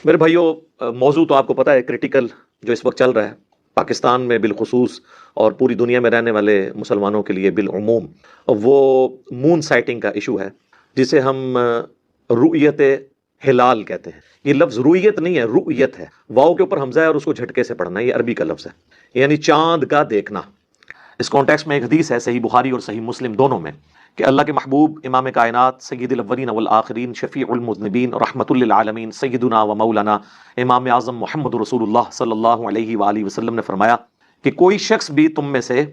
میرے بھائیوں، موضوع تو آپ کو پتہ ہے کرٹیکل جو اس وقت چل رہا ہے پاکستان میں بالخصوص اور پوری دنیا میں رہنے والے مسلمانوں کے لیے بالعموم، وہ مون سائٹنگ کا ایشو ہے جسے ہم رؤیت ہلال کہتے ہیں۔ یہ لفظ رؤیت نہیں ہے، رؤیت ہے، واؤ کے اوپر حمزہ ہے اور اس کو جھٹکے سے پڑھنا ہے، یہ عربی کا لفظ ہے، یعنی چاند کا دیکھنا۔ اس کانٹیکس میں ایک حدیث ہے صحیح بخاری اور صحیح مسلم دونوں میں کہ اللہ کے محبوب امام کائنات سید الاولین والآخرین شفیع المذنبین رحمت للعالمین سیدنا و مولانا امام اعظم محمد رسول اللہ صلی اللہ علیہ وآلہ وسلم نے فرمایا کہ کوئی شخص بھی تم میں سے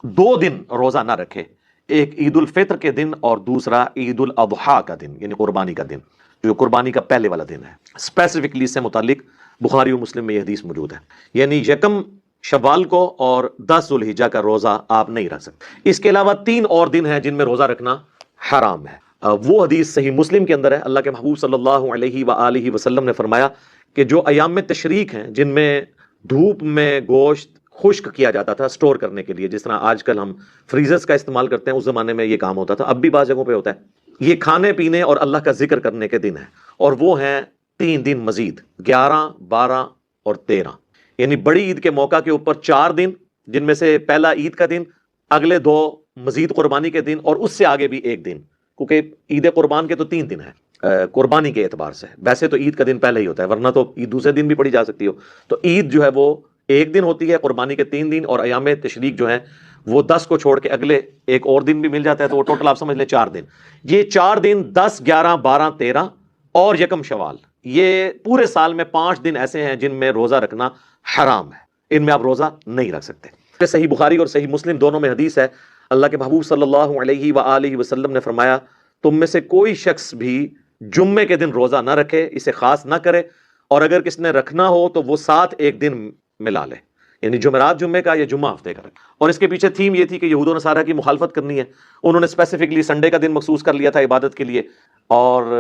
2 دن روزہ نہ رکھے، ایک عید الفطر کے دن اور دوسرا عید الاضحیٰ کا دن، یعنی قربانی کا دن، جو قربانی کا پہلے والا دن ہے۔ اسپیسیفکلی اس سے متعلق بخاری و مسلم میں یہ حدیث موجود ہے، یعنی یکم شوال کو اور 10 ذوالحجہ کا روزہ آپ نہیں رکھ سکتے۔ اس کے علاوہ 3 اور دن ہیں جن میں روزہ رکھنا حرام ہے۔ وہ حدیث صحیح مسلم کے اندر ہے، اللہ کے محبوب صلی اللہ علیہ وآلہ وسلم نے فرمایا کہ جو ایام تشریق ہیں جن میں دھوپ میں گوشت خشک کیا جاتا تھا سٹور کرنے کے لیے، جس طرح آج کل ہم فریزرز کا استعمال کرتے ہیں، اس زمانے میں یہ کام ہوتا تھا، اب بھی بعض جگہوں پہ ہوتا ہے۔ یہ کھانے پینے اور اللہ کا ذکر کرنے کے دن ہیں، اور وہ ہیں 3 دن مزید، 11، 12 اور 13، یعنی بڑی عید کے موقع کے اوپر 4 دن، جن میں سے پہلا عید کا دن، اگلے 2 مزید قربانی کے دن، اور اس سے آگے بھی 1 دن، کیونکہ عید قربان کے تو 3 دن ہیں قربانی کے اعتبار سے، ویسے تو عید کا دن پہلے ہی ہوتا ہے، ورنہ تو عید دوسرے دن بھی پڑھی جا سکتی ہو۔ تو عید جو ہے وہ 1 دن ہوتی ہے، قربانی کے 3 دن، اور ایام تشریق جو ہیں وہ 10 کو چھوڑ کے اگلے ایک اور دن بھی مل جاتا ہے، تو وہ ٹوٹل آپ سمجھ لیں 4 دن۔ یہ 4 دن 10، 11، 12، 13 اور یکم شوال، یہ پورے سال میں 5 دن ایسے ہیں جن میں روزہ رکھنا حرام ہے، ان میں آپ روزہ نہیں رکھ سکتے۔ صحیح بخاری اور صحیح مسلم دونوں میں حدیث ہے، اللہ کے محبوب صلی اللہ علیہ وآلہ وسلم نے فرمایا تم میں سے کوئی شخص بھی جمعے کے دن روزہ نہ رکھے، اسے خاص نہ کرے، اور اگر کس نے رکھنا ہو تو وہ ساتھ ایک دن ملا لے، یعنی جمعرات جمعے کا یا جمعہ ہفتے کا۔ اور اس کے پیچھے تھیم یہ تھی کہ یہود و نصارہ کی مخالفت کرنی ہے، انہوں نے اسپیسیفکلی سنڈے کا دن مخصوص کر لیا تھا عبادت کے لیے، اور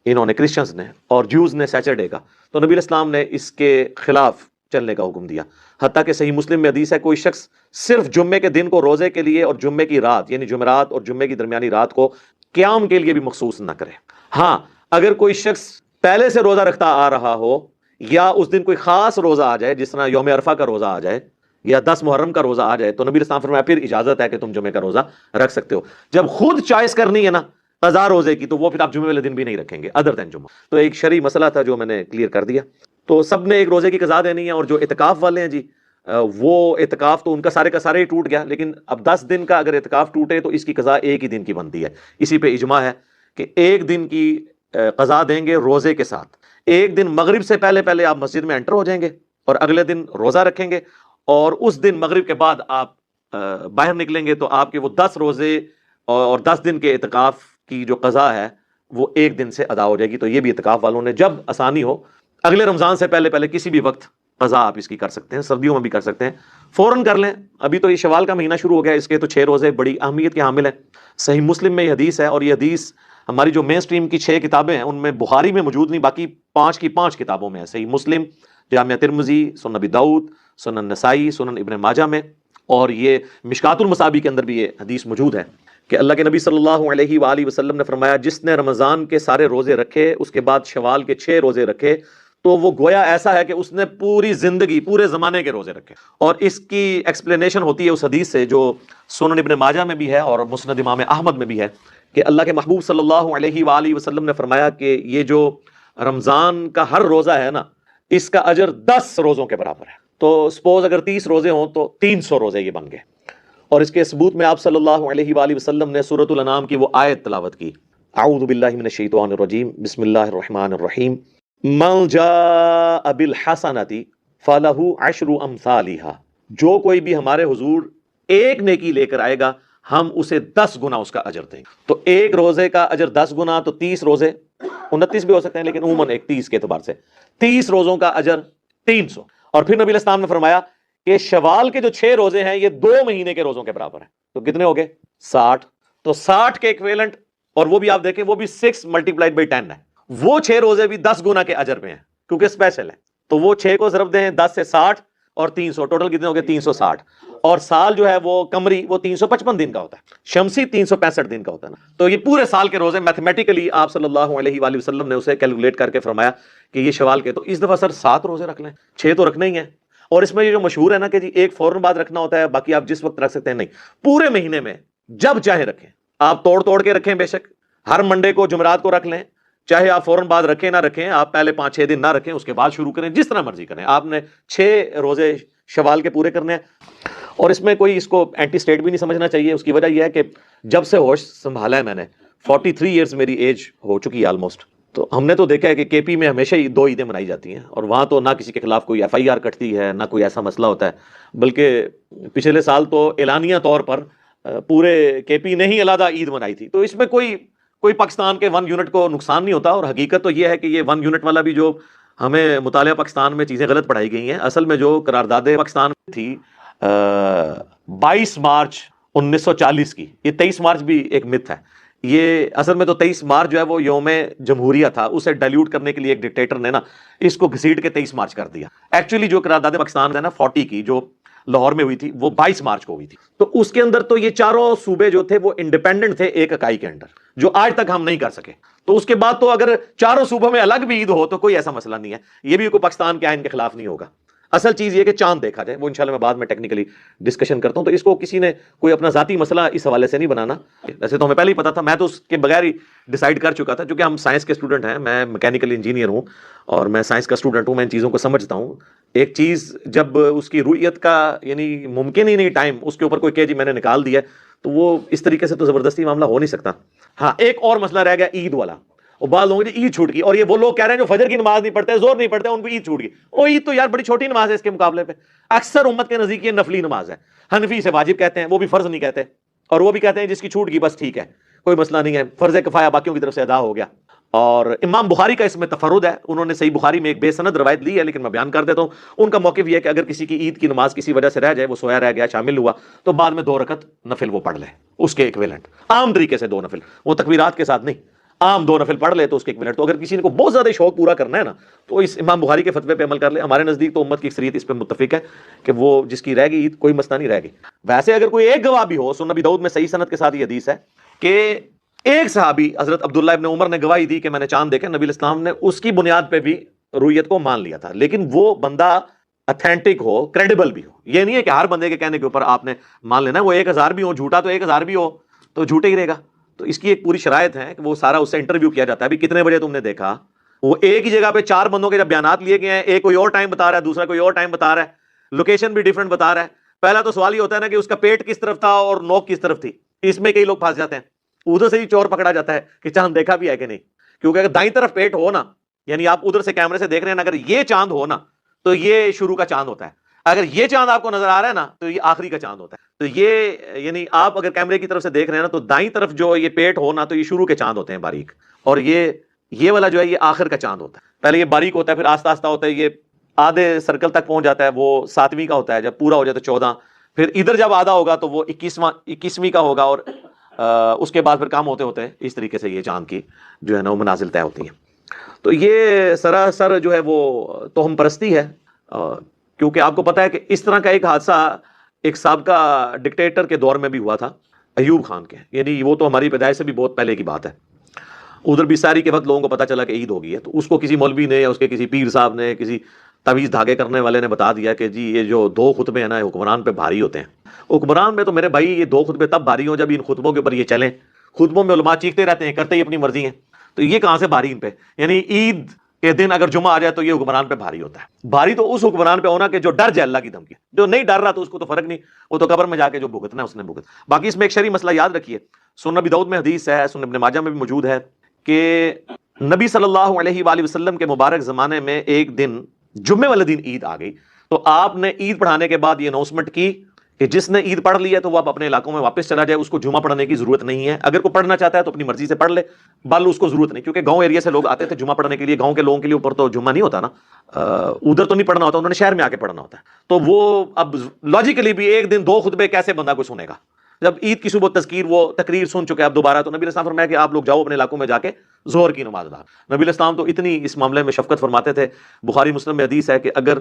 انہوں نے کرسچنز نے اور جوز نے سیچرڈے کا، تو نبی الاسلام نے اس کے خلاف چلنے کا حکم دیا۔ حتیٰ کہ صحیح مسلم میں حدیث ہے کوئی شخص صرف جمعے کے دن کو روزے کے لیے اور جمعے کی رات، یعنی جمعرات اور جمعے کی درمیانی رات کو قیام کے لیے بھی مخصوص نہ کرے۔ ہاں، اگر کوئی شخص پہلے سے روزہ رکھتا آ رہا ہو یا اس دن کوئی خاص روزہ آ جائے، جس طرح یوم عرفہ کا روزہ آ جائے یا 10 محرم کا روزہ آ جائے، تو نبی اسلام فرمایا پھر اجازت ہے کہ تم جمعے کا روزہ رکھ سکتے ہو۔ جب خود چوائس کرنی ہے نا قضا روزے کی، تو وہ پھر آپ جمعے والے دن بھی نہیں رکھیں گے ادر دین جمعہ۔ تو ایک شرعی مسئلہ تھا جو میں نے کلیئر کر دیا۔ تو سب نے ایک روزے کی قضا دینی ہے، اور جو اعتکاف والے ہیں جی، وہ اعتکاف تو ان کا سارے کا سارے ہی ٹوٹ گیا، لیکن اب 10 دن کا اگر اعتکاف ٹوٹے تو اس کی قضا 1 ہی دن کی بنتی ہے۔ اسی پہ اجماع ہے کہ 1 دن کی قضا دیں گے روزے کے ساتھ۔ 1 دن مغرب سے پہلے پہلے آپ مسجد میں انٹر ہو جائیں گے اور اگلے دن روزہ رکھیں گے، اور اس دن مغرب کے بعد آپ باہر نکلیں گے تو آپ کے وہ 10 روزے اور 10 دن کے اعتکاف کی جو قضا ہے وہ 1 دن سے ادا ہو جائے گی۔ تو یہ بھی اعتکاف والوں نے جب آسانی ہو اگلے رمضان سے پہلے پہلے کسی بھی وقت قضا آپ اس کی کر سکتے ہیں، سردیوں میں بھی کر سکتے ہیں، فوراً کر لیں۔ ابھی تو یہ شوال کا مہینہ شروع ہو گیا، اس کے تو 6 روزے بڑی اہمیت کے حامل ہیں۔ صحیح مسلم میں یہ حدیث ہے، اور یہ حدیث ہماری جو مین سٹریم کی 6 کتابیں ہیں ان میں بخاری میں موجود نہیں، باقی 5 کی 5 کتابوں میں ہے، صحیح مسلم، جامعہ ترمذی، سنن ابی داؤد، سنن نسائی، سنن ابن ماجہ میں، اور یہ مشکات المصابیح کے اندر بھی یہ حدیث موجود ہے کہ اللہ کے نبی صلی اللہ علیہ وآلہ وسلم نے فرمایا جس نے رمضان کے سارے روزے رکھے اس کے بعد شوال کے 6 روزے رکھے تو وہ گویا ایسا ہے کہ اس نے پوری زندگی پورے زمانے کے روزے رکھے۔ اور اس کی ایکسپلینیشن ہوتی ہے اس حدیث سے جو سنن ابن ماجہ میں بھی ہے اور مسند امام احمد میں بھی ہے کہ اللہ کے محبوب صلی اللہ علیہ وآلہ وسلم نے فرمایا کہ یہ جو رمضان کا ہر روزہ ہے نا، اس کا اجر 10 روزوں کے برابر ہے۔ تو سپوز اگر 30 روزے ہوں تو 300 روزے یہ بن گئے۔ اور اس کے ثبوت میں آپ صلی اللہ علیہ وآلہ وسلم نے سورۃ الانعام کی وہ آیت تلاوت کی، اعوذ باللہ من الشیطان الرجیم، بسم اللہ الرحمن الرحیم، من جاء بالحسنۃ فلہ عشر امثالھا، جو کوئی بھی ہمارے حضور ایک نیکی لے کر آئے گا ہم اسے 10 گنا اس کا اجر دیں گے۔ تو ایک روزے کا اجر 10 گنا، تو 30 روزے 29 بھی ہو سکتے ہیں، لیکن عموماً ایک 30 کے اعتبار سے 30 روزوں کا اجر 300۔ اور پھر نبی علیہ السلام نے فرمایا کہ شوال کے جو 6 روزے ہیں یہ 2 مہینے کے روزوں کے برابر ہیں، تو کتنے ہو گئے 60۔ تو 60 کے ایکویلنٹ، اور وہ بھی آپ دیکھیں وہ بھی 6 ملٹیپلائڈ بائی 10 ہے، وہ 6 روزے بھی 10 گنا کے اجر میں ہیں کیونکہ اسپیشل ہے۔ تو وہ 6 کو ضرب دیں 10 سے 60 اور 300، ٹوٹل کتنے ہو گئے 360۔ اور سال جو ہے وہ قمری وہ 355 دن کا ہوتا ہے، شمسی 365 دن کا ہوتا ہے نا. تو یہ پورے سال کے روزے میتھمیٹیکلی آپ صلی اللہ علیہ وآلہ وسلم نے اسے کیلکولیٹ کر کے فرمایا کہ یہ شوال کے، تو اس دفعہ سر 7 روزے رکھ لیں، 6 تو رکھنے ہی ہیں. اور اس میں یہ جو مشہور ہے نا کہ جی ایک فوراً بعد رکھنا ہوتا ہے، باقی آپ جس وقت رکھ سکتے ہیں، نہیں، پورے مہینے میں جب چاہے رکھیں. آپ توڑ کے رکھیں، بے شک ہر منڈے کو جمعرات کو رکھ لیں، چاہے آپ فوراً بعد رکھیں نہ رکھیں، آپ پہلے 5-6 دن نہ رکھیں، اس کے بعد شروع کریں، جس طرح مرضی کریں. آپ نے 6 روزے شوال کے پورے کرنے ہیں. اور اس میں کوئی اس کو اینٹی اسٹیٹ بھی نہیں سمجھنا چاہیے. اس کی وجہ یہ ہے کہ جب سے ہوش سنبھالا ہے میں نے، 43 ایئرز میری ایج ہو چکی ہے آلموسٹ، تو ہم نے تو دیکھا ہے کہ کے پی میں ہمیشہ ہی 2 عیدیں منائی جاتی ہیں، اور وہاں تو نہ کسی کے خلاف کوئی FIR کٹتی ہے، نہ کوئی ایسا مسئلہ ہوتا ہے. بلکہ پچھلے سال تو اعلانیہ طور پر پورے کے پی نے ہی علیحدہ عید منائی تھی. تو اس میں کوئی پاکستان کے 1 یونٹ کو نقصان نہیں ہوتا. اور حقیقت تو یہ ہے کہ یہ 1 یونٹ والا بھی جو ہمیں مطالعہ پاکستان میں چیزیں غلط پڑھائی گئی ہیں، اصل میں جو قرارداد پاکستان میں تھی 22 مارچ 1940 کی، یہ 23 مارچ بھی ایک مت ہے. یہ اصل میں تو 23 مارچ جو ہے وہ یوم جمہوریہ تھا، اسے ڈائلیوٹ کرنے کے لیے ایک ڈکٹیٹر نے نا اس کو گھسیٹ کے 23 مارچ کر دیا. ایکچولی جو قرارداد پاکستان ہے نا 40 کی، جو لاہور میں ہوئی تھی، وہ 22 مارچ کو ہوئی تھی. تو اس کے اندر تو یہ چاروں صوبے جو تھے وہ انڈیپینڈنٹ تھے ایک اکائی کے انڈر، جو آج تک ہم نہیں کر سکے. تو اس کے بعد تو اگر چاروں صوبوں میں الگ بھی عید ہو تو کوئی ایسا مسئلہ نہیں ہے، یہ بھی کوئی پاکستان کے آئین کے خلاف نہیں ہوگا. اصل چیز یہ کہ چاند دیکھا جائے، وہ انشاءاللہ میں بعد میں ٹیکنیکلی ڈسکشن کرتا ہوں. تو اس کو کسی نے کوئی اپنا ذاتی مسئلہ اس حوالے سے نہیں بنانا. ویسے تو ہمیں پہلے ہی پتا تھا، میں تو اس کے بغیر ہی ڈیسائیڈ کر چکا تھا، کیونکہ ہم سائنس کے اسٹوڈنٹ ہیں، میں میکینیکل انجینئر ہوں اور میں سائنس کا اسٹوڈنٹ ہوں، میں ان چیزوں کو سمجھتا ہوں. ایک چیز جب اس کی رؤیت کا یعنی ممکن ہی نہیں ٹائم اس کے اوپر کوئی کہ جی میں نے نکال دیا، تو وہ اس طریقے سے تو زبردستی معاملہ ہو نہیں سکتا. ہاں ایک اور مسئلہ رہ گیا عید والا. اور بعض لوگوں کی عید چھوٹ گئی، اور یہ وہ لوگ کہہ رہے ہیں جو فجر کی نماز نہیں پڑھتے، زور نہیں پڑھتے، ان کو عید چھوٹ گئی. وہ عید تو یار بڑی چھوٹی نماز ہے اس کے مقابلے پہ. اکثر امت کے نزدیک یہ نفلی نماز ہے. حنفی سے واجب کہتے ہیں، وہ بھی فرض نہیں کہتے، اور وہ بھی کہتے ہیں جس کی چھوٹ گئی بس ٹھیک ہے، کوئی مسئلہ نہیں ہے، فرض کفایہ باقیوں کی طرف سے ادا ہو گیا. اور امام بخاری کا اس میں تفرد ہے، انہوں نے صحیح بخاری میں ایک بے سند روایت لی ہے، لیکن میں بیان کر دیتا ہوں. ان کا موقف یہ ہے کہ اگر کسی کی عید کی نماز کسی وجہ سے رہ جائے، وہ سویا رہ گیا، شامل ہوا، تو بعد میں 2 رکعت نفل وہ پڑھ لے، اس کے ایکویلنٹ عام طریقے سے 2 نفل، وہ تکبیرات کے ساتھ نہیں، عام 2 نفل پڑھ لے تو اس کے 1 منٹ. تو اگر کسی کو بہت زیادہ شوق پورا کرنا ہے نا، تو اس امام بخاری کے فتوے پہ عمل کر لے. ہمارے نزدیک تو امت کی اکثریت اس پہ متفق ہے کہ وہ جس کی رہ گئی عید، کوئی مسئلہ نہیں رہ گئی. ویسے اگر کوئی ایک گواہ بھی ہو، سنن ابی داؤد میں صحیح سند کے ساتھ یہ حدیث ہے کہ ایک صحابی حضرت عبداللہ ابن عمر نے گواہی دی کہ میں نے چاند دیکھا، نبی الاسلام نے اس کی بنیاد پہ بھی رؤیت کو مان لیا تھا. لیکن وہ بندہ اتھینٹک ہو، کریڈیبل بھی ہو. یہ نہیں ہے کہ ہر بندے کے کہنے کے اوپر آپ نے مان لینا ہے. وہ 1000 بھی ہو جھوٹا، تو 1000 بھی ہو تو جھوٹے ہی رہے گا. تو اس کی ایک پوری شرائط ہے کہ وہ سارا اس سے انٹرویو کیا جاتا ہے، ابھی کتنے بجے تم نے دیکھا. وہ ایک ہی جگہ پہ 4 بندوں کے جب بیانات لیے گئے ہیں، ایک کوئی اور ٹائم بتا رہا ہے، دوسرا کوئی اور ٹائم بتا رہا ہے، لوکیشن بھی ڈیفرنٹ بتا رہا ہے. پہلا تو سوال یہ ہوتا ہے نا کہ اس کا پیٹ کس طرف تھا اور نوک کس طرف تھی. اس میں کئی لوگ پھنس جاتے ہیں. ادھر سے ہی چور پکڑا جاتا ہے کہ چاند دیکھا بھی ہے کہ نہیں. کیونکہ اگر دائیں طرف پیٹ ہو نا، یعنی آپ ادھر سے کیمرے سے دیکھ رہے ہیں نا، اگر یہ چاند ہو نا تو یہ شروع کا چاند ہوتا ہے. اگر یہ چاند آپ کو نظر آ رہا ہے نا تو یہ آخری کا چاند ہوتا ہے. تو یہ یعنی آپ اگر کیمرے کی طرف سے دیکھ رہے ہیں نا، تو دائیں طرف جو یہ پیٹ ہو نا تو یہ شروع کے چاند ہوتے ہیں باریک، اور یہ والا جو ہے یہ آخر کا چاند ہوتا ہے. پہلے یہ باریک ہوتا ہے، پھر آہستہ آہستہ ہوتا ہے، یہ آدھے سرکل تک پہنچ جاتا ہے، وہ 7ویں کا ہوتا ہے. جب پورا ہو جاتا ہے 14، پھر ادھر جب آدھا ہوگا تو وہ 21ویں کا ہوگا، اور اس کے بعد پھر کام ہوتے ہوتے اس طریقے سے یہ چاند کی جو ہے نا وہ منازل طے ہوتی ہیں. تو یہ سراسر جو ہے وہ توہم پرستی ہے، کیونکہ آپ کو پتا ہے کہ اس طرح کا ایک حادثہ ایک سابقہ ڈکٹیٹر کے دور میں بھی ہوا تھا، ایوب خان کے. یعنی وہ تو ہماری پیدائش سے بھی بہت پہلے کی بات ہے. ادھر بھی ساری کے وقت لوگوں کو پتا چلا کہ عید ہو گئی ہے، تو اس کو کسی مولوی نے یا اس کے کسی پیر صاحب نے، کسی تعویذ دھاگے کرنے والے نے بتا دیا کہ جی یہ جو 2 خطبے ہیں نا حکمران پہ بھاری ہوتے ہیں. حکمران میں تو میرے بھائی یہ 2 خطبے تب بھاری ہوں جب ان خطبوں کے اوپر یہ چلیں. خطبوں میں علماء چیختے رہتے ہیں، کرتے ہی اپنی مرضی ہیں، تو یہ کہاں سے بھاری ان پہ. یعنی عید کے دن اگر جمعہ آ جائے تو یہ حکمران پہ بھاری ہوتا ہے. بھاری تو اس حکمران پہ ہونا کہ جو ڈر جائے اللہ کی دھمکی. جو نہیں ڈر رہا تو اس کو تو فرق نہیں، وہ تو قبر میں جا کے جو بھگتنا ہے اس نے بھگت. باقی اس میں ایک شرعی مسئلہ یاد رکھیے، سنن ابی داؤد میں حدیث ہے، سنن ابن ماجہ میں بھی موجود ہے کہ نبی صلی اللہ علیہ وآلہ وسلم کے مبارک زمانے میں ایک دن جمعے والے دن عید آ گئی، تو آپ نے عید پڑھانے کے بعد یہ اناؤنسمنٹ کی کہ جس نے عید پڑھ لی ہے تو وہ اپنے علاقوں میں واپس چلا جائے، اس کو جمعہ پڑھنے کی ضرورت نہیں ہے. اگر کوئی پڑھنا چاہتا ہے تو اپنی مرضی سے پڑھ لے، بل اس کو ضرورت نہیں، کیونکہ گاؤں ایریا سے لوگ آتے تھے جمعہ پڑھنے کے لیے. گاؤں کے لوگوں کے لیے اوپر تو جمعہ نہیں ہوتا نا، ادھر تو نہیں پڑھنا ہوتا، انہوں نے شہر میں آ کے پڑھنا ہوتا ہے. تو وہ اب لاجیکلی بھی ایک دن 2 خطبے کیسے بندہ کوئی سنے گا. جب عید کی صبح تقریر سن چکے اب دوبارہ، تو نبی علیہ السلام فرمایا کہ آپ لوگ جاؤ اپنے علاقوں میں جا کے ظہر کی نماز ادا. نبی علیہ السلام تو اتنی اس معاملے میں شفقت فرماتے تھے. بخاری مسلم میں حدیث ہے کہ اگر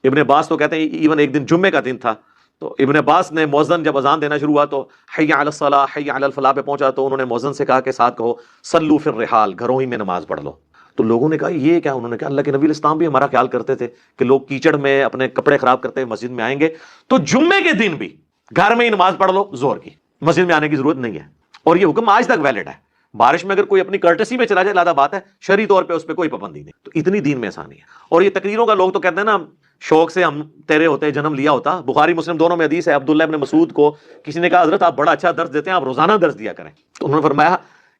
ابن عباس تو کہتے ہیں ایون ایک دن جمعے کا دن تھا تو ابن عباس نے مؤذن جب اذان دینا شروع ہوا تو حی علی الصلاح حی علی الفلاح پہ پہنچا تو انہوں نے مؤذن سے کہا کہ ساتھ کہو صلو فی الرحال، گھروں ہی میں نماز پڑھ لو. تو لوگوں نے کہا یہ کیا؟ انہوں نے کہا اللہ کے نبی اسلام بھی ہمارا خیال کرتے تھے کہ لوگ کیچڑ میں اپنے کپڑے خراب کرتے ہوئے مسجد میں آئیں گے تو جمعے کے دن بھی گھر میں ہی نماز پڑھ لو ظہر کی، مسجد میں آنے کی ضرورت نہیں ہے. اور یہ حکم آج تک ویلڈ ہے. بارش میں اگر کوئی اپنی کرٹسی میں چلا جائے لادہ بات ہے، شرعی طور پہ اس پہ کوئی پابندی نہیں. تو اتنی دین میں آسانی ہے. اور یہ تقریروں کا لوگ تو کہتے ہیں نا شوق سے ہم تیرے ہوتے جنم لیا ہوتا. بخاری مسلم دونوں میں حدیث ہے، عبداللہ ابن مسعود کو کسی نے کہا حضرت آپ بڑا اچھا درس دیتے ہیں، آپ روزانہ درس دیا کریں. تو انہوں نے فرمایا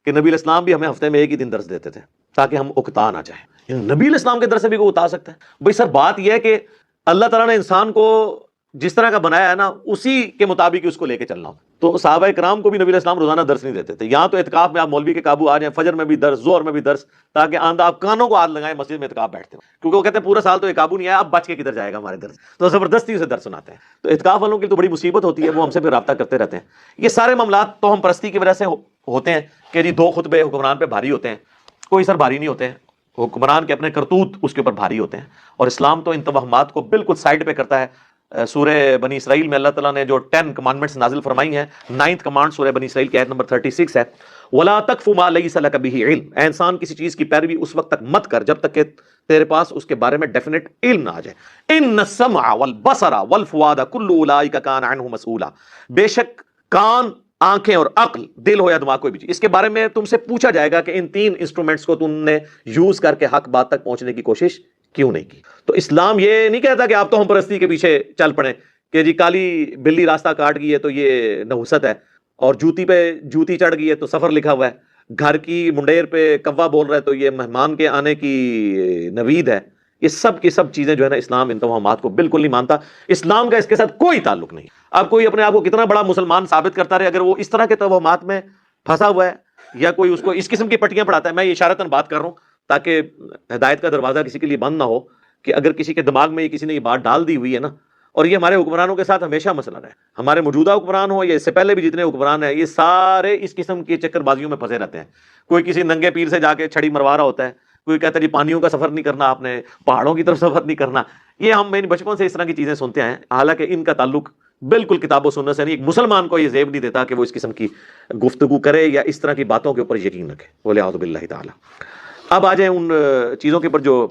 کہ نبی علیہ السلام بھی ہمیں ہفتے میں ایک ہی دن درس دیتے تھے تاکہ ہم اکتا نہ جائیں. نبی علیہ السلام کے درس سے بھی کوئی اکتا سکتا ہے؟ بھائی سر بات یہ ہے کہ اللہ تعالیٰ نے انسان کو جس طرح کا بنایا ہے نا اسی کے مطابق اس کو لے کے چلنا ہو. تو صحابہ کرام کو بھی نبی علیہ السلام روزانہ درس نہیں دیتے تھے. یہاں تو اعتکاف میں آپ مولوی کے قابو آ جائیں، فجر میں بھی درس، ظہر میں بھی درس، تاکہ آندہ آپ کانوں کو ہاتھ لگائیں مسجد میں اعتکاف بیٹھتے ہو. کیونکہ وہ کہتے ہیں پورا سال تو یہ قابو نہیں آیا، اب بچ کے کدھر جائے گا ہمارے درس، تو زبردستی اسے درس سناتے ہیں. تو اعتکاف والوں کی تو بڑی مصیبت ہوتی ہے، وہ ہم سے پھر رابطہ کرتے رہتے ہیں. یہ سارے معاملات تو ہم پرستی کی وجہ سے ہوتے ہیں کہ جی 2 خطبے حکمران پہ بھاری ہوتے ہیں. کوئی سر بھاری نہیں ہوتے ہیں، حکمران کے اپنے کرتوت اس کے اوپر بھاری ہوتے ہیں. اور اسلام تو ان توہمات کو بالکل سائڈ پہ کرتا ہے. سورہ بنی اسرائیل میں اللہ تعالیٰ نے جو 10 کمانڈمنٹس نازل فرمائی ہیں، 9th کمانڈ سورہ بنی اسرائیل کی آیت نمبر 36 ہے، وَلَا تَقْفُ مَا لَيْسَ لَكَ بِهِ عِلْم. اے انسان کسی چیز کی پیروی اس وقت تک مت کر جب تک کہ تیرے پاس اس کے بارے میں ڈیفینیٹ علم نہ آ جائے. إِنَّ السَّمْعَ وَالْبَصَرَ وَالْفُؤَادَ كُلُّ أُولَٰئِكَ كَانَ عَنْهُ مَسْئُولًا. بے شک کان، آنکھیں اور عقل، دل ہو یا دماغ کوئی بھی چیز، اس کے بارے میں تم سے پوچھا جائے گا کہ ان 3 انسٹرومنٹس کو تم نے یوز کر کے حق بات تک پہنچنے کی کوشش کیوں نہیں کی. تو اسلام یہ نہیں کہتا کہ آپ تو ہم پرستی کے پیچھے چل پڑیں کہ جی کالی بلی راستہ کاٹ گئی ہے تو یہ نحوست ہے، اور جوتی پہ جوتی چڑھ گئی ہے تو سفر لکھا ہوا ہے، گھر کی منڈیر پہ کوا بول رہا ہے تو یہ مہمان کے آنے کی نوید ہے. یہ سب کی سب چیزیں جو ہے نا اسلام ان توہمات کو بالکل نہیں مانتا. اسلام کا اس کے ساتھ کوئی تعلق نہیں. اب کوئی اپنے آپ کو کتنا بڑا مسلمان ثابت کرتا رہے، اگر وہ اس طرح کے توہمات میں پھنسا ہوا ہے یا کوئی اس کو اس قسم کی پٹیاں پڑھاتا ہے، میں یہ اشارتاً بات کر رہا ہوں تاکہ ہدایت کا دروازہ کسی کے لیے بند نہ ہو کہ اگر کسی کے دماغ میں کسی نے یہ بات ڈال دی ہوئی ہے نا. اور یہ ہمارے حکمرانوں کے ساتھ ہمیشہ مسئلہ رہا ہے. ہمارے موجودہ حکمران ہو یا اس سے پہلے بھی جتنے حکمران ہیں، یہ سارے اس قسم کی چکر بازیوں میں پھنسے رہتے ہیں. کوئی کسی ننگے پیر سے جا کے چھڑی مروا رہا ہوتا ہے، کوئی کہتا ہے جی پانیوں کا سفر نہیں کرنا، آپ نے پہاڑوں کی طرف سفر نہیں کرنا. یہ ہم بچپن سے اس طرح کی چیزیں سنتے ہیں، حالانکہ ان کا تعلق بالکل کتاب و سنت سے نہیں. ایک مسلمان کو یہ زیب نہیں دیتا کہ وہ اس قسم کی گفتگو کرے یا اس طرح کی باتوں کے اوپر یقین رکھے. وَلِعَوْذُ بِاللَّهِ تعالی. اب آ جائیں ان چیزوں کے اوپر جو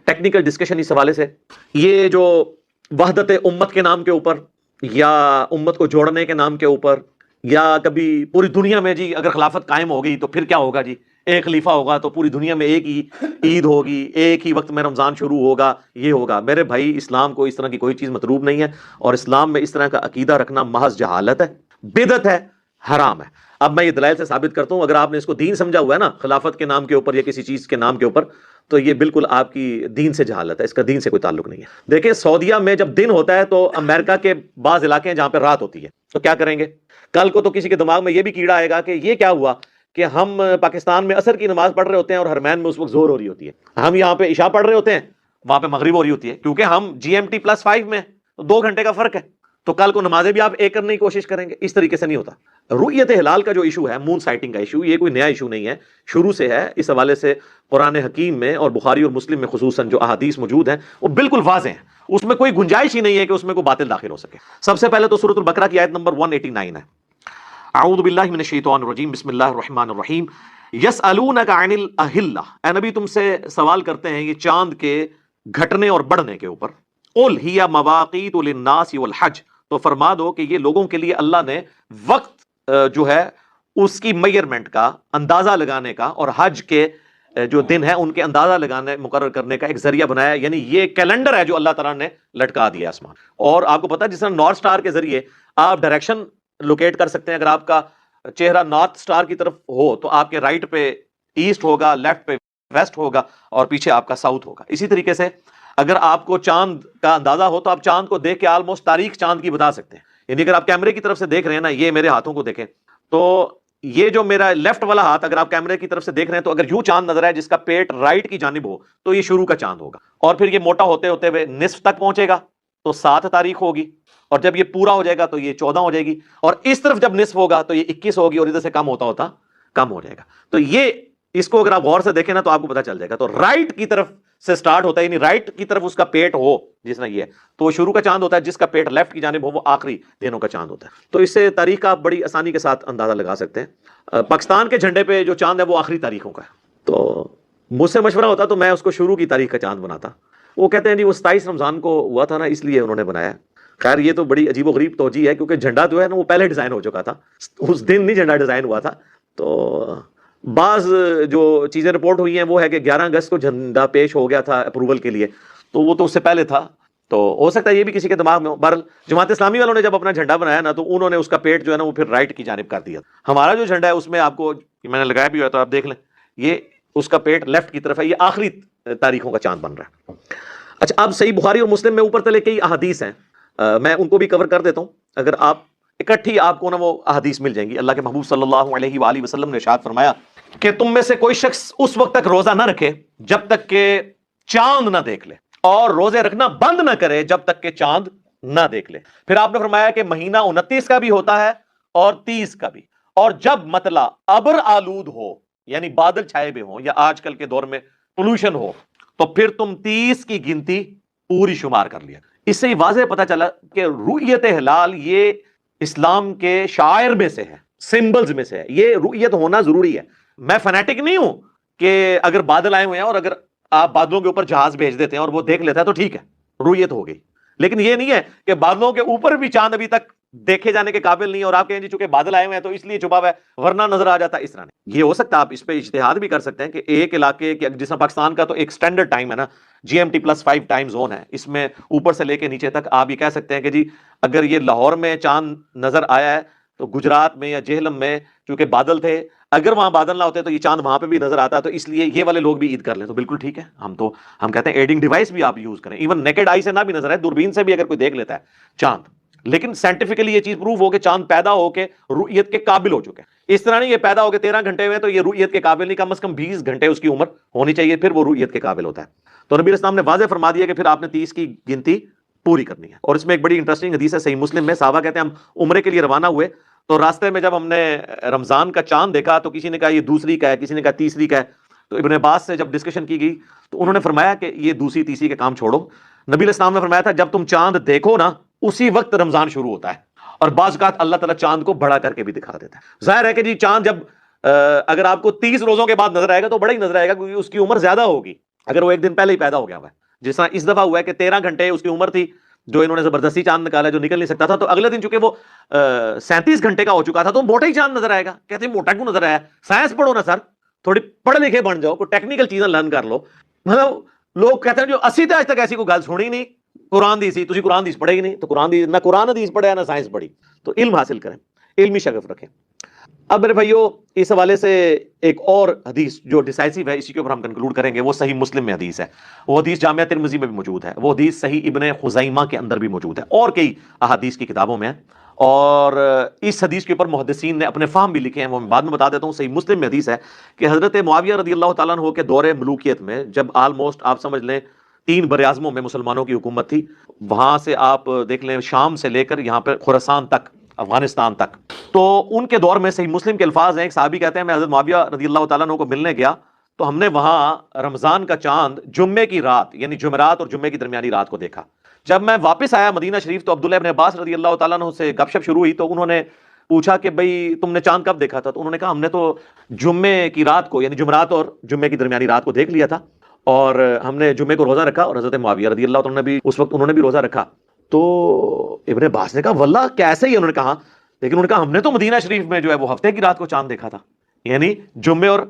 ٹیکنیکل ڈسکشن اس حوالے سے. یہ جو وحدت امت کے نام کے اوپر یا امت کو جوڑنے کے نام کے اوپر، یا کبھی پوری دنیا میں جی اگر خلافت قائم ہو گئی تو پھر کیا ہوگا، جی ایک خلیفہ ہوگا تو پوری دنیا میں ایک ہی عید ہوگی، ایک ہی وقت میں رمضان شروع ہوگا، یہ ہوگا. میرے بھائی اسلام کو اس طرح کی کوئی چیز مطلوب نہیں ہے، اور اسلام میں اس طرح کا عقیدہ رکھنا محض جہالت ہے، بدعت ہے، حرام ہے. اب میں یہ دلائل سے ثابت کرتا ہوں. اگر آپ نے اس کو دین سمجھا ہوا ہے نا خلافت کے نام کے اوپر یا کسی چیز کے نام کے اوپر، تو یہ بالکل آپ کی دین سے جہالت ہے، اس کا دین سے کوئی تعلق نہیں ہے. دیکھیں سعودیہ میں جب دن ہوتا ہے تو امریکہ کے بعض علاقے ہیں جہاں پہ رات ہوتی ہے، تو کیا کریں گے؟ کل کو تو کسی کے دماغ میں یہ بھی کیڑا آئے گا کہ یہ کیا ہوا کہ ہم پاکستان میں عصر کی نماز پڑھ رہے ہوتے ہیں اور حرمین میں اس وقت زور ہو رہی ہوتی ہے، ہم یہاں پہ عشاء پڑھ رہے ہوتے ہیں، وہاں پہ مغرب ہو رہی ہوتی ہے، کیونکہ ہم GMT+5 میں 2 گھنٹے کا فرق ہے. تو کل کو نمازیں بھی آپ ایک کرنے کی کوشش کریں گے. اس طریقے سے نہیں ہوتا. رؤیت ہلال کا جو ایشو ہے، مون سائٹنگ کا ایشو، یہ کوئی نیا ایشو نہیں ہے، شروع سے ہے. اس حوالے سے قرآن حکیم میں اور بخاری اور مسلم میں خصوصاً جو احادیث موجود ہیں وہ بالکل واضح ہیں، اس میں کوئی گنجائش ہی نہیں ہے کہ اس میں کوئی باطل داخل ہو سکے. سب سے پہلے تو سورۃ البقرہ کی آیت نمبر 189 ہے. اعوذ باللہ من الشیطان الرجیم، بسم اللہ الرحمن الرحیم. یسألونک عن الاہلہ، اے نبی تم سے سوال کرتے ہیں یہ چاند کے گھٹنے اور بڑھنے کے اوپر. قل ہی مواقیت للناس والحج، تو فرما دو کہ یہ لوگوں کے لیے اللہ نے وقت جو ہے اس کی میئرمنٹ کا، اندازہ لگانے کا، اور حج کے جو دن ہے ان کے اندازہ لگانے مقرر کرنے کا ایک ذریعہ بنایا. یعنی یہ کیلنڈر ہے جو اللہ تعالیٰ نے لٹکا دیا آسمان. اور آپ کو پتا ہے جس طرح نارتھ سٹار کے ذریعے آپ ڈائریکشن لوکیٹ کر سکتے ہیں، اگر آپ کا چہرہ نارتھ سٹار کی طرف ہو تو آپ کے رائٹ پہ ایسٹ ہوگا، لیفٹ پہ ویسٹ ہوگا، اور پیچھے آپ کا ساؤتھ ہوگا. اسی طریقے سے اگر آپ کو چاند کا اندازہ ہو تو آپ چاند کو دیکھ کے آلموسٹ تاریخ چاند کی بتا سکتے ہیں. یعنی اگر آپ کیمرے کی طرف سے دیکھ رہے ہیں نا، یہ میرے ہاتھوں کو دیکھیں تو یہ جو میرا لیفٹ والا ہاتھ اگر آپ کیمرے کی طرف سے دیکھ رہے ہیں تو اگر یوں چاند نظر آئے جس کا پیٹ رائٹ کی جانب ہو تو یہ شروع کا چاند ہوگا، اور پھر یہ موٹا ہوتے ہوتے ہوئے نصف تک پہنچے گا تو 7 تاریخ ہوگی، اور جب یہ پورا ہو جائے گا تو یہ 14 ہو جائے گی، اور اس طرف جب نصف ہوگا تو یہ 21 ہوگی، اور ادھر سے کم ہوتا ہوتا کم ہو جائے گا. تو یہ اس کو اگر آپ غور سے دیکھیں نا تو آپ کو پتا چل جائے گا. تو رائٹ کی طرف سے سٹارٹ ہوتا ہے، یعنی رائٹ کی طرف اس کا پیٹ ہو جس نے یہ ہے تو وہ شروع کا چاند ہوتا ہے، جس کا پیٹ لیفٹ کی جانب ہو وہ آخری دنوں کا چاند ہوتا ہے. تو اس سے تاریخ کا آپ بڑی آسانی کے ساتھ اندازہ لگا سکتے ہیں. پاکستان کے جھنڈے پہ جو چاند ہے وہ آخری تاریخوں کا ہے. تو مجھ سے مشورہ ہوتا تو میں اس کو شروع کی تاریخ کا چاند بناتا. وہ کہتے ہیں جی وہ 27 رمضان کو ہوا تھا نا اس لیے انہوں نے بنایا. خیر یہ تو بڑی عجیب و غریب توجہ ہے، کیونکہ جھنڈا جو ہے نا وہ پہلے ڈیزائن ہو چکا تھا، اس دن نہیں جھنڈا ڈیزائن ہوا تھا. تو بعض جو چیزیں رپورٹ ہوئی ہیں وہ ہے کہ 11 اگست کو جھنڈا پیش ہو گیا تھا اپروول کے لیے، تو وہ تو اس سے پہلے تھا. تو ہو سکتا ہے یہ بھی کسی کے دماغ میں ہو. بہرحال جماعت اسلامی والوں نے جب اپنا جھنڈا بنایا نا تو انہوں نے اس کا پیٹ جو ہے نا وہ پھر رائٹ کی جانب کر دیا. ہمارا جو جھنڈا ہے اس میں آپ کو میں نے لگایا بھی ہوا ہے تو آپ دیکھ لیں، یہ اس کا پیٹ لیفٹ کی طرف ہے، یہ آخری تاریخوں کا چاند بن رہا ہے. اچھا اب صحیح بخاری اور مسلم میں اوپر تلے کئی احادیث ہیں، میں ان کو بھی کور کر دیتا ہوں. اگر آپ اکٹھی آپ کو نا وہ احادیث مل جائیں گی. اللہ کے محبوب صلی اللہ علیہ وآلہ وسلم نے ارشاد فرمایا کہ تم میں سے کوئی شخص اس وقت تک روزہ نہ رکھے جب تک کہ چاند نہ دیکھ لے، اور روزے رکھنا بند نہ کرے جب تک کہ چاند نہ دیکھ لے. پھر آپ نے فرمایا کہ مہینہ 29 کا بھی ہوتا ہے اور 30 کا بھی، اور جب مطلع ابر آلود ہو یعنی بادل چھائے ہوئے ہوں یا آج کل کے دور میں پولوشن ہو تو پھر تم 30 کی گنتی پوری شمار کر لیا. اس سے واضح پتہ چلا کہ رؤیت ہلال یہ اسلام کے شعائر میں سے ہے، سمبلز میں سے ہے، یہ رؤیت ہونا ضروری ہے. میں فنیٹک نہیں ہوں کہ اگر بادل آئے ہوئے ہیں اور اگر آپ بادلوں کے اوپر جہاز بھیج دیتے ہیں اور وہ دیکھ لیتا ہے تو ٹھیک ہے، رؤیت ہو گئی. لیکن یہ نہیں ہے کہ بادلوں کے اوپر بھی چاند ابھی تک دیکھے جانے کے قابل نہیں اور آپ کہیں جی چونکہ بادل آئے ہوئے ہیں تو اس لیے چھپا ہوا ہے ورنہ نظر آ جاتا. اس طرح نہیں، یہ ہو سکتا ہے آپ اس پہ اجتہاد بھی کر سکتے ہیں کہ ایک علاقے کے جس میں پاکستان کا تو ایک سٹینڈرڈ ٹائم ہے نا GMT+5 ٹائم زون ہے، اس میں اوپر سے لے کے نیچے تک آپ یہ کہہ سکتے ہیں کہ جی اگر یہ لاہور میں چاند نظر آیا ہے تو گجرات میں یا جہلم میں چونکہ بادل تھے، اگر وہاں بادل نہ ہوتے تو یہ چاند وہاں پہ بھی نظر آتا، تو اس لیے یہ والے لوگ بھی عید کر لیں تو بالکل ٹھیک ہے. ہم کہتے ہیں ایڈنگ ڈیوائس بھی آپ یوز کریں، ایون نیکڈ آئی سے نہ بھی نظر آئے، دوربین سے بھی اگر کوئی دیکھ لیتا ہے چاند، لیکن سائنٹیفکلی یہ چیز پروف ہو کہ چاند پیدا ہو کے رؤیت کے قابل ہو چکے ہیں. اس طرح نہیں یہ پیدا ہو کے 13 گھنٹے میں تو یہ رؤیت کے قابل نہیں، کم از کم 20 گھنٹے اس کی عمر ہونی چاہیے پھر وہ رؤیت کے قابل ہوتا ہے. تو نبی اسلام نے واضح فرما دیا کہ پھر آپ نے 30 کی گنتی پوری کرنی ہے. اور اس میں ایک بڑی انٹرسٹنگ حدیث ہے صحیح مسلم میں، صحابہ کہتے ہیں ہم عمرے کے لیے روانہ ہوئے تو راستے میں جب ہم نے رمضان کا چاند دیکھا تو کسی نے کہا یہ دوسری کا ہے، کسی نے کہا تیسری کا ہے. تو ابن عباس سے جب ڈسکشن کی گئی تو انہوں نے فرمایا کہ یہ دوسری تیسری کے کام چھوڑو. نبی علیہ السلام نے فرمایا تھا جب تم چاند دیکھو نا اسی وقت رمضان شروع ہوتا ہے، اور بعض اوقات اللہ تعالیٰ چاند کو بڑا کر کے بھی دکھا دیتا ہے. ظاہر ہے کہ جی چاند جب اگر آپ کو 30 روزوں کے بعد نظر آئے گا تو بڑا ہی نظر آئے گا کیونکہ اس کی عمر زیادہ ہوگی اگر وہ ایک دن پہلے ہی پیدا ہو گیا ہوا ہے. جس طرح اس دفعہ ہوا ہے کہ 13 گھنٹے اس کی عمر تھی جو انہوں نے زبردستی چاند نکالا جو نکل نہیں سکتا تھا، تو اگلے دن چونکہ وہ 37 گھنٹے کا ہو چکا تھا تو موٹا ہی چاند نظر آئے گا. کہتے ہیں موٹا کیوں نظر آیا؟ سائنس پڑھو نا سر، تھوڑی پڑھ لکھے بن جاؤ، کوئی ٹیکنیکل چیزیں لرن کر لو. مطلب لوگ کہتے ہیں جو 80 آج تک ایسی کوئی گل سنی نہیں، قرآن دی سی تسی قرآن دیس پڑھے ہی نہیں، تو قرآن دی نہ قرآن حدیث پڑھے نہ سائنس پڑھی. تو علم حاصل کریں، علمی شغف رکھیں. اب میرے بھائیو اس حوالے سے ایک اور حدیث جو ڈیسائسو ہے اسی کے اوپر ہم کنکلوڈ کریں گے، وہ صحیح مسلم میں حدیث ہے، وہ حدیث جامعہ ترمذی میں بھی موجود ہے، وہ حدیث صحیح ابن خزیمہ کے اندر بھی موجود ہے اور کئی احادیث کی کتابوں میں ہے. اور اس حدیث کے اوپر محدثین نے اپنے فہم بھی لکھے ہیں، وہ میں بعد میں بتا دیتا ہوں. صحیح مسلم میں حدیث ہے کہ حضرت معاویہ رضی اللہ تعالیٰ عنہ کے دور ملوکیت میں جب آلموسٹ آپ سمجھ لیں 3 براعظموں میں مسلمانوں کی حکومت تھی، وہاں سے آپ دیکھ لیں شام سے لے کر یہاں پہ خراسان تک، افغانستان تک، تو ان کے دور میں صحیح مسلم کے الفاظ ہیں. ایک صحابی کہتے ہیں میں حضرت معاویہ رضی اللہ تعالیٰ عنہ کو ملنے گیا تو ہم نے وہاں رمضان کا چاند جمعے کی رات یعنی جمعرات اور جمعے کی درمیانی رات کو دیکھا. جب میں واپس آیا مدینہ شریف تو عبداللہ ابن عباس رضی اللہ تعالیٰ عنہ سے گپ شپ شروع ہوئی تو انہوں نے پوچھا کہ بھئی تم نے چاند کب دیکھا تھا؟ تو انہوں نے کہا ہم نے تو جمعے کی رات کو یعنی جمعرات اور جمعے کی درمیانی رات کو دیکھ لیا تھا، اور ہم نے جمعے کو روزہ رکھا اور حضرت معاویہ رضی اللہ عنہ نے بھی اس وقت انہوں نے بھی روزہ رکھا. تو ابن عباس نے کہا واللہ کیسے ہی؟ انہوں نے کہا لیکن انہوں نے کہا ہم نے تو مدینہ شریف میں جو ہے وہ ہفتے کی رات کو چاند دیکھا تھا، یعنی جمعے اور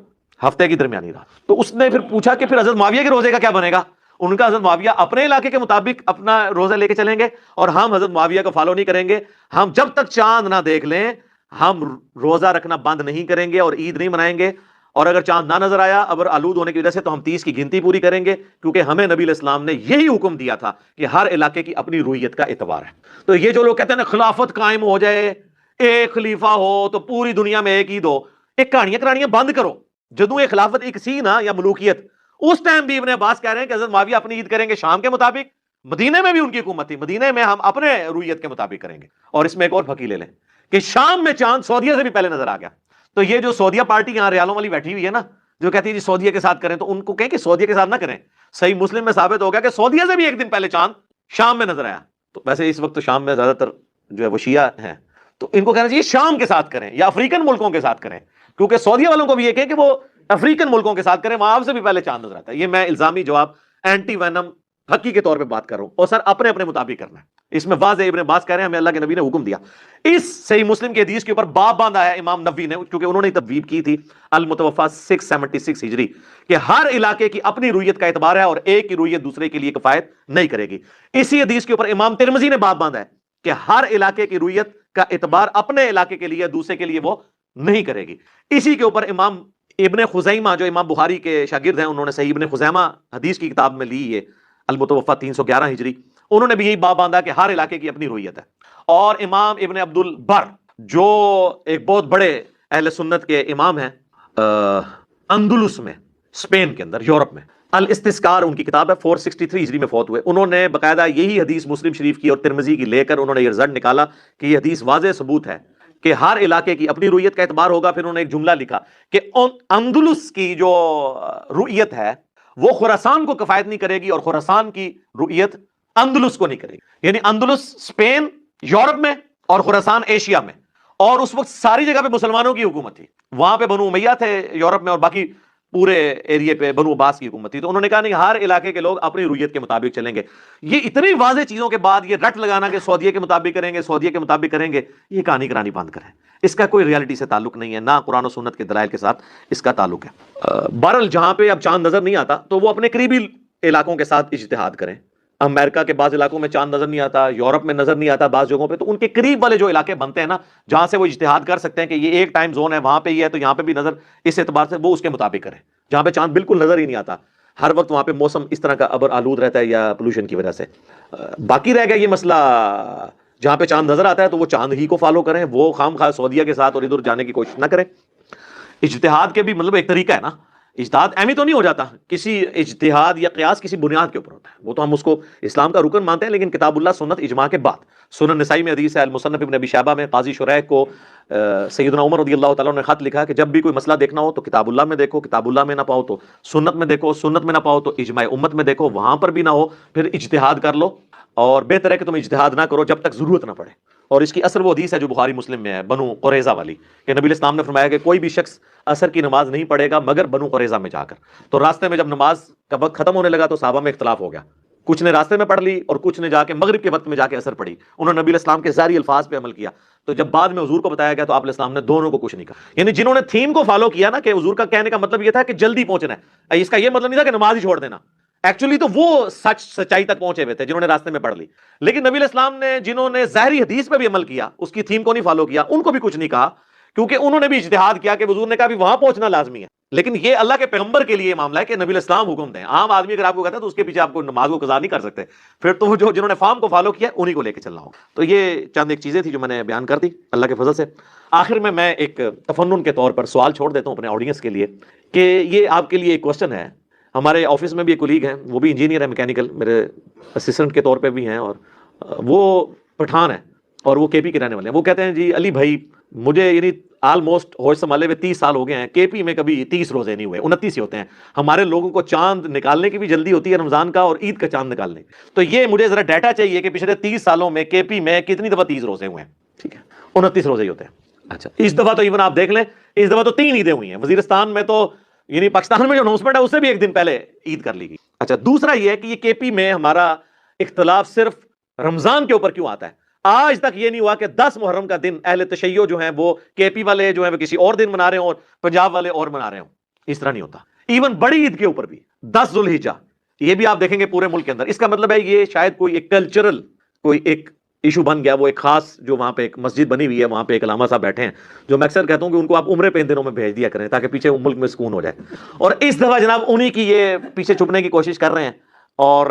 ہفتے کی درمیانی رات. تو اس نے پھر پوچھا کہ پھر حضرت معاویہ کے روزے کا کیا بنے گا؟ ان کا حضرت معاویہ اپنے علاقے کے مطابق اپنا روزہ لے کے چلیں گے اور ہم حضرت معاویہ کو فالو نہیں کریں گے. ہم جب تک چاند نہ دیکھ لیں ہم روزہ رکھنا بند نہیں کریں گے اور عید نہیں منائیں گے، اور اگر چاند نہ نظر آیا ابر آلود ہونے کی وجہ سے تو ہم 30 کی گنتی پوری کریں گے، کیونکہ ہمیں نبی علیہ السلام نے یہی حکم دیا تھا کہ ہر علاقے کی اپنی رویت کا اعتبار ہے. تو یہ جو لوگ کہتے ہیں نا خلافت قائم ہو جائے، ایک خلیفہ ہو تو پوری دنیا میں ایک عید ہو، ایک کہانیاں بند کرو. جدوں یہ خلافت ایک سی نا یا ملوکیت، اس ٹائم بھی ابن عباس کہہ رہے ہیں کہ حضرت معاویہ اپنی عید کریں گے شام کے مطابق، مدینے میں بھی ان کی حکومت تھی، مدینے میں ہم اپنے رویت کے مطابق کریں گے. اور اس میں ایک اور پھکی لے لیں کہ شام میں چاند سعودیہ سے بھی پہلے نظر آ گیا. تو یہ جو سعودیہ پارٹی یہاں ریالوں والی بیٹھی ہوئی ہے نا، جو کہتی ہے جی سعودیہ کے ساتھ کریں، تو ان کو کہیں کہ سعودیہ کے ساتھ نہ کریں. صحیح مسلم میں ثابت ہو گیا کہ سعودیہ سے بھی ایک دن پہلے چاند شام میں نظر آیا. تو ویسے اس وقت تو شام میں زیادہ تر جو ہے وہ شیعہ ہیں، تو ان کو کہنا چاہیے شام کے ساتھ کریں یا افریقن ملکوں کے ساتھ کریں، کیونکہ سعودیہ والوں کو بھی یہ کہ وہ افریقن ملکوں کے ساتھ کریں، وہاں سے بھی پہلے چاند نظر آتا ہے. یہ میں الزامی جواب اینٹی وینم حقی کے طور پہ بات کر رہا ہوں، اور سر اپنے اپنے مطابق کرنا ہے. اس میں واضح ابن عباس کہہ رہے ہیں ہمیں اللہ کے نبی نے حکم دیا. اس صحیح مسلم کے حدیث کے اوپر باب باندھا ہے امام نووی نے، کیونکہ انہوں نے تبویب کی تھی المتوفا 676 ہجری کہ ہر علاقے کی اپنی رویت کا اعتبار ہے اور ایک کی رویت دوسرے کے لیے کفایت نہیں کرے گی. اسی حدیث کے اوپر امام ترمذی نے باب باندھا ہے کہ ہر علاقے کی رویت کا اعتبار اپنے علاقے کے لیے دوسرے کے لیے وہ نہیں کرے گی. اسی کے اوپر امام ابن خزیمہ جو امام بخاری کے شاگرد ہیں، انہوں نے صحیح ابن خزیمہ حدیث کی کتاب میں لی یہ المتوفا 311 ہجری، انہوں نے بھی یہی باب باندھا کہ ہر علاقے کی اپنی رویت ہے. اور امام ابن عبد البر جو ایک بہت بڑے اہل سنت کے امام ہیں اندلس میں، اسپین کے اندر، یورپ میں، الاستذکار ان کی کتاب ہے، 463 ہجری میں فوت ہوئے. انہوں نے باقاعدہ یہی حدیث مسلم شریف کی اور ترمذی کی لے کر انہوں نے یہ رزلٹ نکالا کہ یہ حدیث واضح ثبوت ہے کہ ہر علاقے کی اپنی رویت کا اعتبار ہوگا. پھر انہوں نے ایک جملہ لکھا کہ اندلس کی جو رویت ہے وہ خراسان کو کفایت نہیں کرے گی اور خراسان کی رویت اندلس کو نہیں کرے گی. یعنی اندلس اسپین یورپ میں اور خراسان ایشیا میں، اور اس وقت ساری جگہ پہ مسلمانوں کی حکومت تھی. وہاں پہ بنو امیہ تھے یورپ میں، اور باقی پورے ایریے پہ بنو عباس کی حکومت تھی. تو انہوں نے کہا نہیں، ہر علاقے کے لوگ اپنی رویت کے مطابق چلیں گے. یہ اتنی واضح چیزوں کے بعد یہ رٹ لگانا کہ سعودیہ کے مطابق کریں گے، سعودیہ کے مطابق کریں گے، یہ کہانی کرانی بند کریں. اس کا کوئی ریالٹی سے تعلق نہیں ہے، نہ قرآن و سنت کے دلائل کے ساتھ اس کا تعلق ہے. بہرحال جہاں پہ اب چاند نظر نہیں آتا تو وہ اپنے قریبی علاقوں کے ساتھ اجتہاد کریں. امریکہ کے بعض علاقوں میں چاند نظر نہیں آتا، یورپ میں نظر نہیں آتا بعض جگہوں پہ، تو ان کے قریب والے جو علاقے بنتے ہیں نا، جہاں سے وہ اجتہاد کر سکتے ہیں کہ یہ ایک ٹائم زون ہے، وہاں پہ یہ ہے تو یہاں پہ بھی نظر، اس اعتبار سے وہ اس کے مطابق کریں. جہاں پہ چاند بالکل نظر ہی نہیں آتا ہر وقت، وہاں پہ موسم اس طرح کا ابر آلود رہتا ہے یا پولوشن کی وجہ سے. باقی رہ گیا یہ مسئلہ جہاں پہ چاند نظر آتا ہے تو وہ چاند ہی کو فالو کریں، وہ خام خواہ سعودیہ کے ساتھ اور ادھر جانے کی کوشش نہ کریں. اجتہاد کے بھی مطلب ایک طریقہ ہے نا، اجتہاد ایمی تو نہیں ہو جاتا، کسی اجتہاد یا قیاس کسی بنیاد کے اوپر ہوتا ہے، وہ تو ہم اس کو اسلام کا رکن مانتے ہیں، لیکن کتاب اللہ سنت اجماع کے بعد. سنن نسائی میں حدیث ہے، المصنف ابن ابی شیبہ میں قاضی شریح کو سیدنا عمر رضی اللہ تعالیٰ نے خط لکھا کہ جب بھی کوئی مسئلہ دیکھنا ہو تو کتاب اللہ میں دیکھو، کتاب اللہ میں نہ پاؤ تو سنت میں دیکھو، سنت میں نہ پاؤ تو اجماع امت میں دیکھو، وہاں پر بھی نہ ہو پھر اجتہاد کر لو، اور بہتر ہے کہ تم اجتہاد نہ کرو جب تک ضرورت نہ پڑے. اور اس کی اثر وہ حدیث ہے جو بخاری مسلم میں ہے بنو قریظہ والی، کہ نبی اسلام نے فرمایا کہ کوئی بھی شخص عصر کی نماز نہیں پڑھے گا مگر بنو قریظہ میں جا کر. تو راستے میں جب نماز کا وقت ختم ہونے لگا تو صحابہ میں اختلاف ہو گیا، کچھ نے راستے میں پڑھ لی اور کچھ نے جا کے مغرب کے وقت میں جا کے عصر پڑھی. انہوں نے نبی اسلام کے ظاہری الفاظ پہ عمل کیا. تو جب بعد میں حضور کو بتایا گیا تو آپ علیہ السلام نے دونوں کو کچھ نہیں کہا. یعنی جنہوں نے تھیم کو فالو کیا نا، کہ حضور کا کہنے کا مطلب یہ تھا کہ جلدی پہنچنا ہے، اس کا یہ مطلب نہیں تھا کہ نماز ہی چھوڑ دینا. ایکچولی تو وہ سچائی تک پہنچے ہوئے تھے جنہوں نے راستے میں پڑھ لی. لیکن نبی علیہ السلام نے جنہوں نے ظاہری حدیث پہ بھی عمل کیا، اس کی تھیم کو نہیں فالو کیا، ان کو بھی کچھ نہیں کہا، کیونکہ انہوں نے بھی اجتہاد کیا کہ حضور نے کہا بھی وہاں پہنچنا لازمی ہے. لیکن یہ اللہ کے پیغمبر کے لیے معاملہ ہے کہ نبی علیہ السلام حکم دیں. عام آدمی اگر آپ کو کہتا ہے تو اس کے پیچھے آپ کو نماز کو قضا نہیں کر سکتے، پھر تو وہ جنہوں نے فارم کو فالو کیا انہی کو لے کے چلنا ہوگا. تو یہ چند ایک چیزیں تھی جو میں نے بیان کر دی اللہ کے فضل سے. آخر میں ایک تفنن کے طور پر سوال چھوڑ دیتا ہوں اپنے آڈینس کے لیے، کہ یہ آپ کے لیے ایک کوشچن ہے. ہمارے آفس میں بھی ایک کولیگ ہیں، وہ بھی انجینئر ہے میکینیکل، میرے اسسٹنٹ کے طور پہ بھی ہیں، اور وہ پٹھان ہیں اور وہ کے پی کے رہنے والے ہیں. وہ کہتے ہیں جی علی بھائی مجھے یعنی آلموسٹ ہوش سنبھالے ہوئے 30 سال ہو گئے ہیں، کے پی میں کبھی 30 روزے نہیں ہوئے، 29 ہی ہوتے ہیں. ہمارے لوگوں کو چاند نکالنے کی بھی جلدی ہوتی ہے رمضان کا اور عید کا چاند نکالنے کی. تو یہ مجھے ذرا ڈیٹا چاہیے کہ پچھلے 30 سالوں میں کے پی میں کتنی دفعہ 30 روزے ہوئے ہیں. ٹھیک ہے، 29 روزے ہی ہوتے ہیں. اچھا، اس دفعہ تو ایون آپ دیکھ لیں، اس دفعہ تو 3 عیدیں ہوئی ہیں. وزیرستان میں تو یعنی پاکستان میں جو اناؤنسمنٹ ہے اس سے بھی ایک دن پہلے عید کر لی گئی. اچھا، دوسرا یہ ہے کہ یہ کے پی میں ہمارا اختلاف صرف رمضان کے اوپر کیوں آتا ہے؟ آج تک یہ نہیں ہوا کہ 10 محرم کا دن اہل تشیع جو ہیں وہ کے پی والے جو ہیں وہ کسی اور دن منا رہے ہوں اور پنجاب والے اور منا رہے ہوں. اس طرح نہیں ہوتا. ایون بڑی عید کے اوپر بھی 10 ذوالحجہ، یہ بھی آپ دیکھیں گے پورے ملک کے اندر. اس کا مطلب ہے یہ شاید کوئی ایک کلچرل کوئی ایک ایشو بن گیا. وہ ایک خاص جو وہاں پہ ایک مسجد بنی ہوئی ہے، وہاں پہ ایک علامہ صاحب بیٹھے ہیں جو میں اکثر کہتا ہوں کہ ان کو آپ عمرے پہ ان دنوں میں بھیج دیا کریں تاکہ پیچھے ملک میں سکون ہو جائے. اور اس دفعہ جناب انہی کی یہ پیچھے چھپنے کی کوشش کر رہے ہیں، اور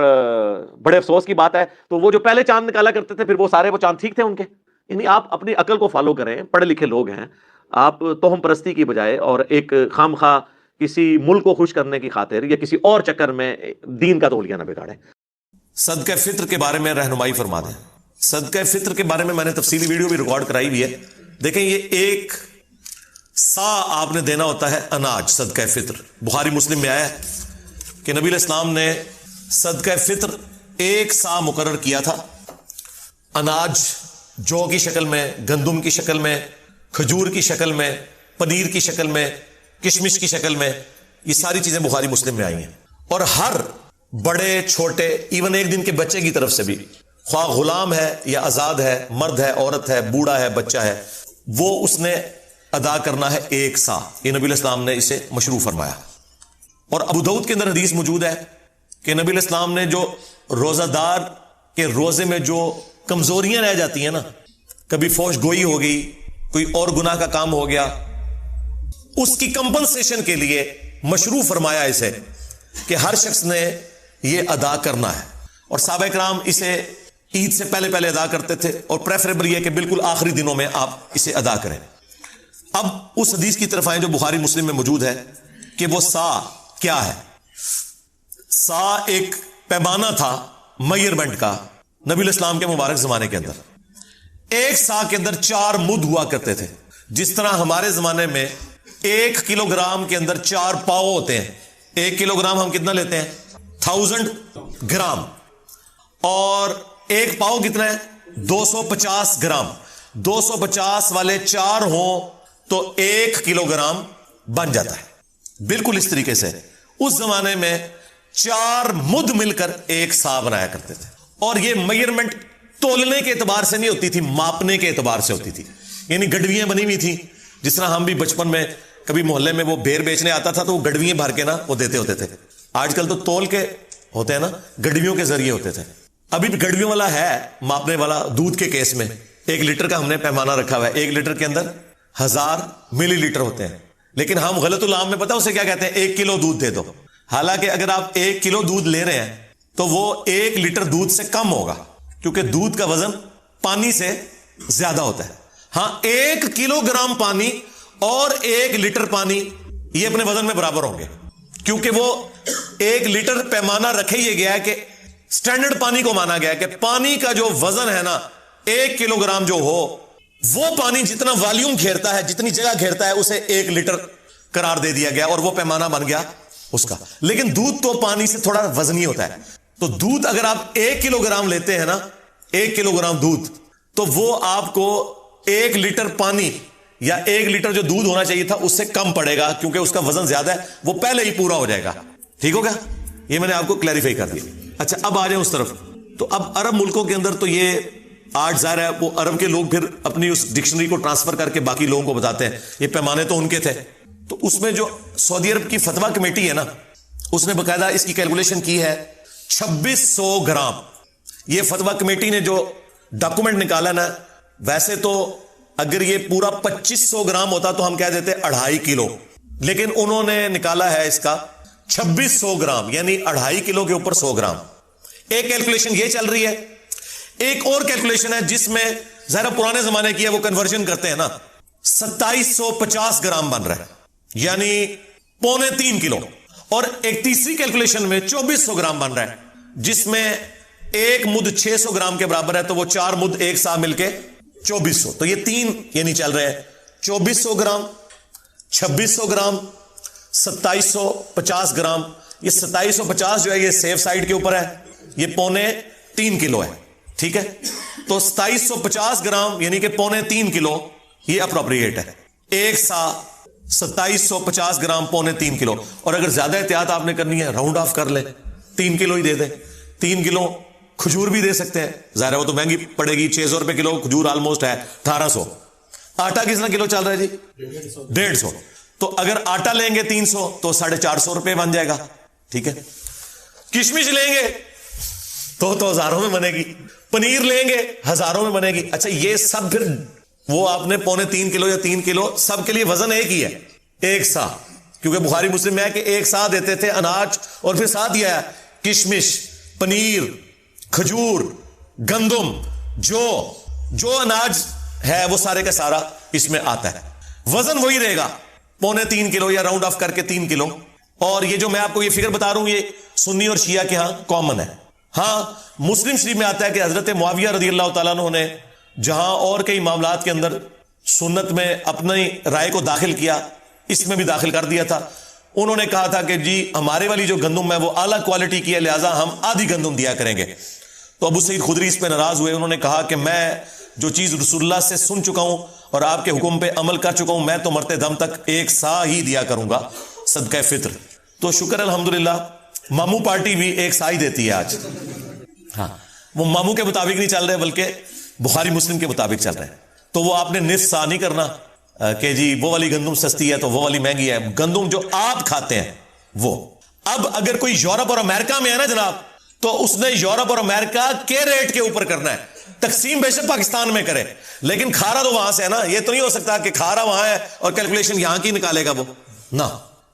بڑے افسوس کی بات ہے. تو وہ جو پہلے چاند نکالا کرتے تھے پھر وہ سارے وہ چاند ٹھیک تھے ان کے. یعنی آپ اپنی عقل کو فالو کریں، پڑھے لکھے لوگ ہیں آپ، توہم پرستی کی بجائے اور ایک خام خواہ کسی ملک کو خوش کرنے کی خاطر یا کسی اور چکر میں دین کا تولیہ نہ بگاڑیں. صدقہ فطر کے بارے میں رہنمائی فرما دیں. صدقہ فطر کے بارے میں نے تفصیلی ویڈیو بھی ریکارڈ کرائی ہوئی ہے. دیکھیں یہ ایک سا آپ نے دینا ہوتا ہے اناج، صدقہ فطر. بخاری مسلم میں آیا ہے کہ نبی علیہ السلام نے صدقہ فطر 1 سا مقرر کیا تھا. اناج جو کی شکل میں، گندم کی شکل میں، کھجور کی شکل میں، پنیر کی شکل میں، کشمش کی شکل میں، یہ ساری چیزیں بخاری مسلم میں آئی ہیں. اور ہر بڑے چھوٹے، ایون ایک دن کے بچے کی طرف سے بھی، خواہ غلام ہے یا آزاد ہے، مرد ہے، عورت ہے، بوڑھا ہے، بچہ ہے، وہ اس نے ادا کرنا ہے 1 سا. یہ نبی علیہ السلام نے اسے مشروع فرمایا. اور ابو داؤد کے اندر حدیث موجود ہے کہ نبی علیہ السلام نے جو روزہ دار کے روزے میں جو کمزوریاں رہ جاتی ہیں نا، کبھی فوش گوئی ہو گئی، کوئی اور گناہ کا کام ہو گیا، اس کی کمپنسیشن کے لیے مشروع فرمایا اسے کہ ہر شخص نے یہ ادا کرنا ہے. اور صحابہ کرام اسے عید سے پہلے پہلے ادا کرتے تھے، اور پریفریبل یہ کہ بالکل آخری دنوں میں آپ اسے ادا کریں. اب اس حدیث کی طرف آئیں جو بخاری مسلم میں موجود ہے کہ وہ سا کیا ہے. سا ایک پیمانہ تھا میئرمنٹ کا نبی علیہ السلام کے مبارک زمانے کے اندر. 1 سا کے اندر 4 مد ہوا کرتے تھے. جس طرح ہمارے زمانے میں 1 کلو گرام کے اندر 4 پاؤ ہوتے ہیں. 1 کلو گرام ہم کتنا لیتے ہیں؟ 1000 گرام. اور 1 پاؤ کتنا ہے؟ 250 گرام. 250 والے 4 ہوں تو 1 کلو گرام بن جاتا ہے. بالکل اس طریقے سے اس زمانے میں 4 مد مل کر 1 سا بنایا کرتے تھے. اور یہ میئرمنٹ تولنے کے اعتبار سے نہیں ہوتی تھی، ماپنے کے اعتبار سے ہوتی تھی. یعنی گڈویاں بنی ہوئی تھی. جس طرح ہم بھی بچپن میں کبھی محلے میں وہ بیر بیچنے آتا تھا تو وہ گڈویاں بھر کے نا وہ دیتے ہوتے تھے. آج کل تو تول کے ہوتے ہیں نا، گڈویوں کے ذریعے ہوتے تھے. ابھی بھی گڈویوں والا ہے ماپنے والا. دودھ کے کیس میں 1 لیٹر کا ہم نے پیمانہ رکھا ہوا ہے. 1 لیٹر کے اندر 1000 ملی لیٹر ہوتے ہیں. لیکن ہم غلط العام میں پتا اسے کیا کہتے ہیں؟ 1 کلو دودھ دے دو. حالانکہ اگر آپ 1 کلو دودھ لے رہے ہیں تو وہ 1 لیٹر دودھ سے کم ہوگا، کیونکہ دودھ کا وزن پانی سے زیادہ ہوتا ہے. ہاں 1 کلو گرام پانی اور 1 لیٹر پانی یہ اپنے وزن میں برابر ہوں گے، کیونکہ وہ 1 لیٹر پیمانہ رکھے یہ گیا ہے کہ سٹینڈرڈ پانی کو مانا گیا ہے کہ پانی کا جو وزن ہے نا 1 کلو گرام جو ہو، وہ پانی جتنا والیوم گھیرتا ہے، جتنی جگہ گھیرتا ہے، اسے 1 لیٹر قرار دے دیا گیا اور وہ پیمانہ بن گیا اس کا. لیکن دودھ تو پانی سے تھوڑا وزنی ہوتا ہے. تو دودھ اگر آپ 1 کلو گرام لیتے ہیں نا، 1 کلو گرام دودھ، تو وہ آپ کو 1 لیٹر پانی یا 1 لیٹر جو دودھ ہونا چاہیے تھا اس سے کم پڑے گا، کیونکہ اس کا وزن زیادہ ہے. وہ پہلے ہی پورا ہو جائے گا. ٹھیک ہو گیا؟ یہ میں نے آپ کو کلیریفائی کر دیا. اچھا اب آ جائیں اس طرف. تو اب عرب ملکوں کے اندر تو یہ آج ظاہر ہے وہ عرب کے لوگ پھر اپنی اس ڈکشنری کو ٹرانسفر کر کے باقی لوگوں کو بتاتے ہیں. یہ پیمانے تو ان کے تھے. تو اس میں جو سعودی عرب کی فتویٰ کمیٹی ہے نا، اس نے باقاعدہ اس کی کیلکولیشن کی ہے 2600 گرام. یہ فتویٰ کمیٹی نے جو ڈاکومنٹ نکالا نا، ویسے تو اگر یہ پورا 2500 گرام ہوتا تو ہم کہہ دیتے 2.5 کلو، لیکن انہوں نے نکالا ہے اس کا 2600 گرام، یعنی 2.5 کلو کے اوپر 100 گرام. ایک کیلکولیشن یہ چل رہی ہے. ایک اور کیلکولیشن ہے جس میں ذرا پرانے زمانے کی ہے، وہ کنورژن کرتے ہیں نا، 2750 گرام بن رہا ہے، یعنی 2.25 کلو. اور ایک تیسری کیلکولیشن میں 2400 گرام بن رہا ہے، جس میں 1 مد 600 گرام کے برابر ہے، تو وہ 4 مد 1 سا مل کے 2400. تو یہ 3 یعنی چل رہے ہیں 2400 گرام، 2600 گرام، 2750 گرام. یہ 2750 جو ہے یہ سیف سائڈ کے اوپر ہے، یہ 2.25 کلو ہے. ٹھیک ہے؟ تو 2750 گرام یعنی کہ 2.25 کلو یہ اپروپریٹ ہے. 1 سا 2750 گرام 2.25 کلو. اور اگر زیادہ احتیاط آپ نے کرنی ہے، راؤنڈ آف کر لیں، 3 کلو ہی دے دیں. 3 کلو کھجور بھی دے سکتے ہیں، ظاہر ہے وہ تو مہنگی پڑے گی، 600 روپے کلو کھجور آلموسٹ ہے 1800. آٹا کتنا کلو چل رہا ہے جی؟ 150. تو اگر آٹا لیں گے 300 تو 450 روپے بن جائے گا. ٹھیک ہے؟ کشمش لیں گے تو ہزاروں میں بنے گی. پنیر لیں گے ہزاروں میں بنے گی. اچھا یہ سب پھر وہ آپ نے 2.25 کلو یا 3 کلو سب کے لیے وزن ایک ہی ہے، 1 سا. کیونکہ بخاری مسلم میں ہے کہ 1 سا دیتے تھے اناج، اور پھر ساتھ یہ ہے کشمش، پنیر، کھجور، گندم، جو اناج ہے وہ سارے کا سارا اس میں آتا ہے. وزن وہی رہے گا 2.25 کلو یا راؤنڈ آف کر کے 3 کلو. اور یہ جو میں آپ کو یہ فگر بتا رہا ہوں یہ سنی اور شیعہ کے ہاں کامن ہے. ہاں مسلم شریف میں آتا ہے کہ حضرت معاویہ رضی اللہ تعالیٰ عنہ نے جہاں اور کئی معاملات کے اندر سنت میں اپنی رائے کو داخل کیا، اس میں بھی داخل کر دیا تھا. انہوں نے کہا تھا کہ جی ہمارے والی جو گندم ہے وہ اعلیٰ کوالٹی کی ہے، لہٰذا ہم آدھی گندم دیا کریں گے. تو ابو سعید خدری اس پہ ناراض ہوئے. انہوں نے کہا کہ میں جو چیز رسول اللہ سے سن چکا ہوں اور آپ کے حکم پہ عمل کر چکا ہوں، میں تو مرتے دم تک ایک سا ہی دیا کروں گا صدقہ فطر. تو شکر الحمدللہ ماموں پارٹی بھی ایک سا ہی دیتی ہے آج. ہاں، وہ ماموں کے مطابق نہیں چل رہے بلکہ بخاری مسلم کے مطابق چل رہے ہیں. تو وہ آپ نے نصف سا نہیں کرنا کہ جی وہ والی گندم سستی ہے تو وہ والی مہنگی ہے. گندم جو آپ کھاتے ہیں وہ. اب اگر کوئی یورپ اور امریکہ میں ہے نا جناب، تو اس نے یورپ اور امریکہ کے ریٹ کے اوپر کرنا ہے. تقسیم بے شک پاکستان میں کرے لیکن کھارا تو وہاں سے ہے نا. یہ تو نہیں ہو سکتا کہ کھارا وہاں ہے اور کیلکولیشن یہاں کی نکالے گا وہ. نہ،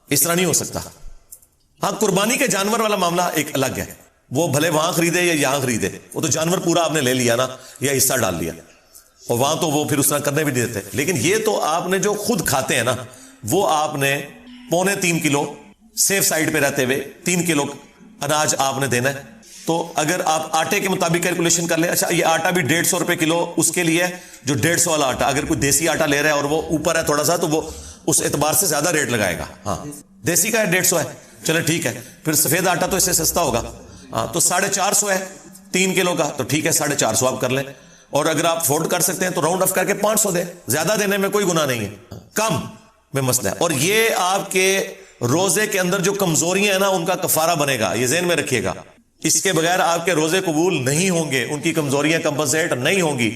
اس طرح نہیں ہو سکتا. ہاں، قربانی کے جانور والا معاملہ ایک الگ ہے. وہ بھلے وہاں خریدے یا یہاں خریدے، وہ تو جانور پورا آپ نے لے لیا نا یا حصہ ڈال لیا، اور وہاں تو وہ پھر اس طرح کرنے بھی نہیں دیتے. لیکن یہ تو آپ نے جو خود کھاتے ہیں نا، وہ آپ نے 2.25 کلو سیف سائڈ پہ رہتے ہوئے 3 کلو اناج آپ نے دینا ہے. تو اگر آپ آٹے کے مطابق کیلکولیشن کر لیں، اچھا یہ آٹا بھی 150 روپے کلو اس کے لیے ہے جو 150 والا آٹا. اگر کوئی دیسی آٹا لے رہا ہے اور وہ اوپر ہے تھوڑا سا تو وہ اس اعتبار سے زیادہ ریٹ لگائے گا. ہاں، دیسی کا ہے 150 ہے، چلے ٹھیک ہے. پھر سفید آٹا تو اس سے سستا ہوگا. ہاں، تو 450 ہے 3 کلو کا، تو ٹھیک ہے 450 آپ کر لیں. اور اگر آپ افورڈ کر سکتے ہیں تو راؤنڈ آف کر کے 500 دیں. زیادہ دینے میں کوئی گناہ نہیں ہے، کم میں مسئلہ ہے. اور یہ آپ کے روزے کے اندر جو کمزوریاں ہیں نا ان کا کفارہ بنے گا، یہ ذہن میں رکھیے گا. اس کے بغیر آپ کے روزے قبول نہیں ہوں گے، ان کی کمزوریاں کمپنسیٹ نہیں ہوں گی.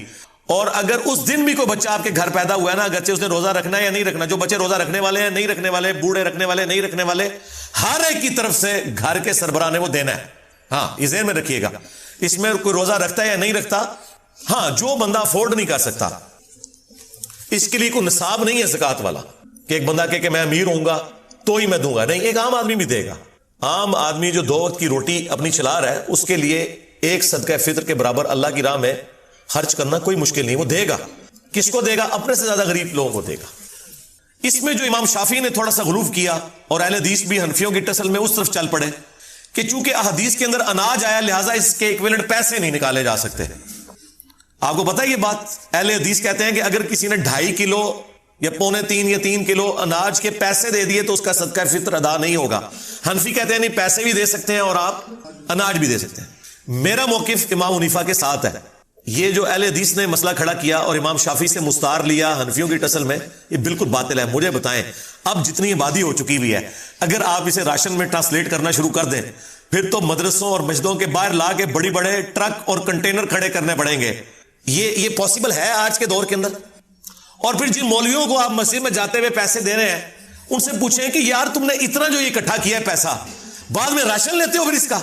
اور اگر اس دن بھی کوئی بچہ آپ کے گھر پیدا ہوا ہے نا، اگرچہ اس نے روزہ رکھنا ہے یا نہیں رکھنا، جو بچے روزہ رکھنے والے ہیں، نہیں رکھنے والے، بوڑھے رکھنے والے، نہیں رکھنے والے، ہر ایک کی طرف سے گھر کے سربراہ نے وہ دینا ہے. ہاں، یہ ذہن میں رکھیے گا. اس میں کوئی روزہ رکھتا ہے یا نہیں رکھتا، ہاں جو بندہ افورڈ نہیں کر سکتا، اس کے لیے کوئی نصاب نہیں ہے زکات والا کہ ایک بندہ کہ میں امیر ہوں گا تو ہی میں دوں گا. نہیں، ایک عام آدمی بھی دے گا. عام آدمی جو 2 وقت کی روٹی اپنی چلا رہا ہے، اس کے لیے ایک صدقہ فطر کے برابر اللہ کی راہ میں خرچ کرنا کوئی مشکل نہیں. وہ دے گا. کس کو دے گا؟ اپنے سے زیادہ غریب لوگوں کو دے گا. اس میں جو امام شافعی نے تھوڑا سا غلوف کیا اور اہل حدیث بھی حنفیوں کی ٹسل میں اس طرف چل پڑے کہ چونکہ احادیث کے اندر اناج آیا لہٰذا اس کے ایکویلنٹ پیسے نہیں نکالے جا سکتے. آپ کو پتا ہے یہ بات؟ اہل حدیث کہتے ہیں کہ اگر کسی نے 2.5 کلو یا 2.25 یا 3 کلو اناج کے پیسے دے دیے تو اس کا صدقہ فطر ادا نہیں ہوگا. حنفی کہتے ہیں نہیں، پیسے بھی دے سکتے ہیں اور آپ اناج بھی دے سکتے ہیں. میرا موقف امام حنیفہ کے ساتھ ہے. یہ جو اہل حدیث نے مسئلہ کھڑا کیا اور امام شافعی سے مستعار لیا حنفیوں کی ٹسل میں، یہ بالکل باطل ہے. مجھے بتائیں، اب جتنی آبادی ہو چکی ہوئی ہے، اگر آپ اسے راشن میں ٹرانسلیٹ کرنا شروع کر دیں، پھر تو مدرسوں اور مسجدوں کے باہر لا کے بڑی بڑے ٹرک اور کنٹینر کھڑے کرنے پڑیں گے. یہ پاسبل ہے آج کے دور کے اندر. اور پھر جن مولویوں کو آپ مسجد میں جاتے ہوئے پیسے دے رہے ہیں، ان سے پوچھیں کہ یار تم نے اتنا جو یہ اکٹھا کیا ہے پیسہ، بعد میں راشن لیتے ہو پھر اس کا؟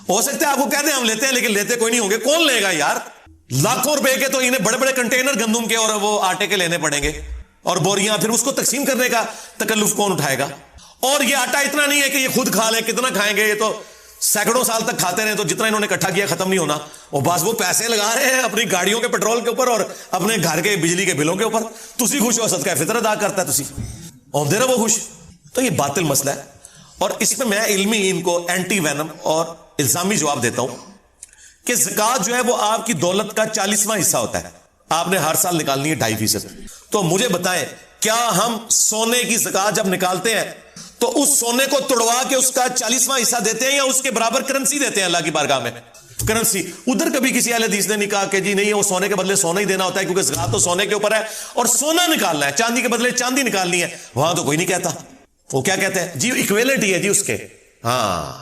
ہو سکتا ہے آپ کو کہہ دیں ہم لیتے ہیں، لیکن لیتے کوئی نہیں ہوں گے. کون لے گا یار؟ لاکھوں روپے کے تو انہیں بڑے بڑے کنٹینر گندم کے اور وہ آٹے کے لینے پڑیں گے اور بوریاں. پھر اس کو تقسیم کرنے کا تکلف کون اٹھائے گا؟ اور یہ آٹا اتنا نہیں ہے کہ یہ خود کھا لیں. کتنا کھائیں گے؟ یہ تو سینکڑوں سال تک کھاتے رہے تو جتنا انہوں نے اکٹھا کیا ختم نہیں ہونا. اور بس وہ پیسے لگا رہے ہیں اپنی گاڑیوں کے پیٹرول کے اوپر اور اپنے گھر کے بجلی کے بلوں کے اوپر. تسی خوش ہو، صدقہ فطر ادا کرتا ہے، تسی دے رہے وہ خوش. تو یہ باطل مسئلہ ہے. اور اس میں علمی ان کو اینٹی وینم اور الزامی جواب دیتا ہوں کہ زکات جو ہے وہ آپ کی دولت کا 40واں حصہ ہوتا ہے. آپ نے ہر سال نکالنی ہے 2.5%. تو مجھے بتائیں، کیا ہم سونے کی زکات جب نکالتے ہیں تو اس سونے کو توڑوا کے اس کا 40واں حصہ دیتے ہیں یا اس کے برابر کرنسی دیتے ہیں اللہ کی بارگاہ میں؟ کرنسی. ادھر کبھی کسی اہل حدیث نے نہیں کہا کہ جی نہیں وہ سونے کے بدلے سونا ہی دینا ہوتا ہے کیونکہ زکات تو سونے کے اوپر ہے اور سونا نکالنا ہے، چاندی کے بدلے چاندی نکالنی ہے. وہاں تو کوئی نہیں کہتا. وہ کیا کہتے ہیں؟ جی ایکویلنٹ ہی ہے جی اس کے. ہاں،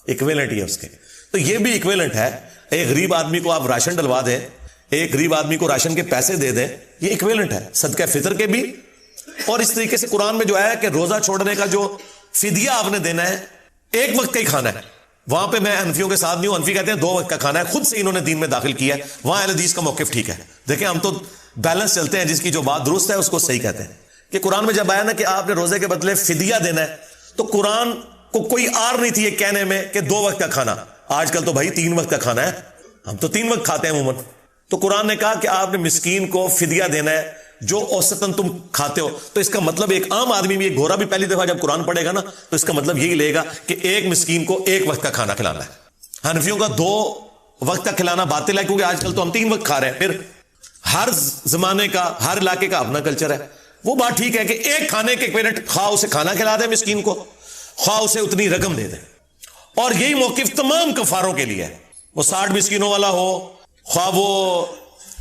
ایکویلنٹ ہی ہے اس کے. تو یہ بھی ایکویلنٹ ہے. ایک غریب آدمی کو آپ راشن ڈلوا دیں، ایک غریب آدمی کو راشن کے پیسے دے دیں، یہ ایکویلنٹ ہے صدقہ فطر کے بھی. اور اس طریقے سے قرآن میں جو ہے کہ روزہ چھوڑنے کا جو فدیہ آپ نے دینا ہے، 1 وقت کا ہی کھانا ہے. وہاں پہ میں حنفیوں کے ساتھ نہیں ہوں. حنفی کہتے ہیں 2 وقت کا کھانا ہے. خود سے انہوں نے دین میں داخل کیا ہے. وہاں اہل حدیث کا موقف ٹھیک ہے. دیکھیں ہم تو بیلنس چلتے ہیں، جس کی جو بات درست ہے اس کو صحیح کہتے ہیں. کہ قرآن میں جب آیا نا کہ آپ نے روزے کے بدلے فدیہ دینا ہے، تو قرآن کو کوئی آر نہیں تھی یہ کہنے میں کہ 2 وقت کا کھانا. آج کل تو بھائی 3 وقت کا کھانا ہے، ہم تو 3 وقت کھاتے ہیں عموماً. تو قرآن نے کہا کہ آپ نے مسکین کو فدیہ دینا ہے جو اوسطاً تم کھاتے ہو. تو اس کا مطلب ایک عام آدمی بھی، ایک گورا بھی پہلی دفعہ جب قرآن پڑھے گا نا تو اس کا مطلب یہی لے گا کہ ایک مسکین کو 1 وقت کا کھانا کھلانا ہے. حنفیوں کا 2 وقت کا کھلانا باطل ہے کیونکہ آج کل تو ہم 3 وقت کھا رہے ہیں. پھر ہر زمانے کا ہر علاقے کا اپنا کلچر ہے. وہ بات ٹھیک ہے کہ ایک کھانے کے پیٹ خواہ اسے کھانا کھلا دیں مسکین کو, خواہ اسے اتنی رقم دے دیں. اور یہی موقف تمام کفاروں کے لیے ہے, وہ 60 مسکینوں والا ہو خواہ وہ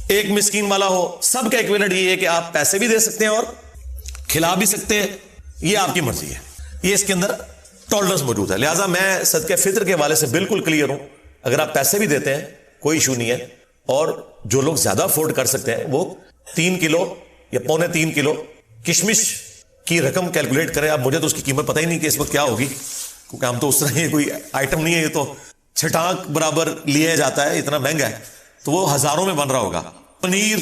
ایک مسکین والا ہو, سب کا ایکویلنٹ یہ ہے کہ آپ پیسے بھی دے سکتے ہیں اور کھلا بھی سکتے ہیں, یہ آپ کی مرضی ہے, یہ اس کے اندر ٹالرنس موجود ہے. لہٰذا میں صدقہ فطر کے حوالے سے بالکل کلیئر ہوں, اگر آپ پیسے بھی دیتے ہیں کوئی ایشو نہیں ہے, اور جو لوگ زیادہ افورڈ کر سکتے ہیں وہ 3 کلو یا 3.25 کلو کشمش کی رقم کیلکولیٹ کریں. اب مجھے تو اس کی قیمت پتہ ہی نہیں کہ اس وقت کیا ہوگی, کیونکہ ہم تو اس طرح یہ کوئی آئٹم نہیں ہے, یہ تو چھٹانک برابر لیا جاتا ہے, اتنا مہنگا ہے, تو وہ ہزاروں میں بن رہا ہوگا. پنیر,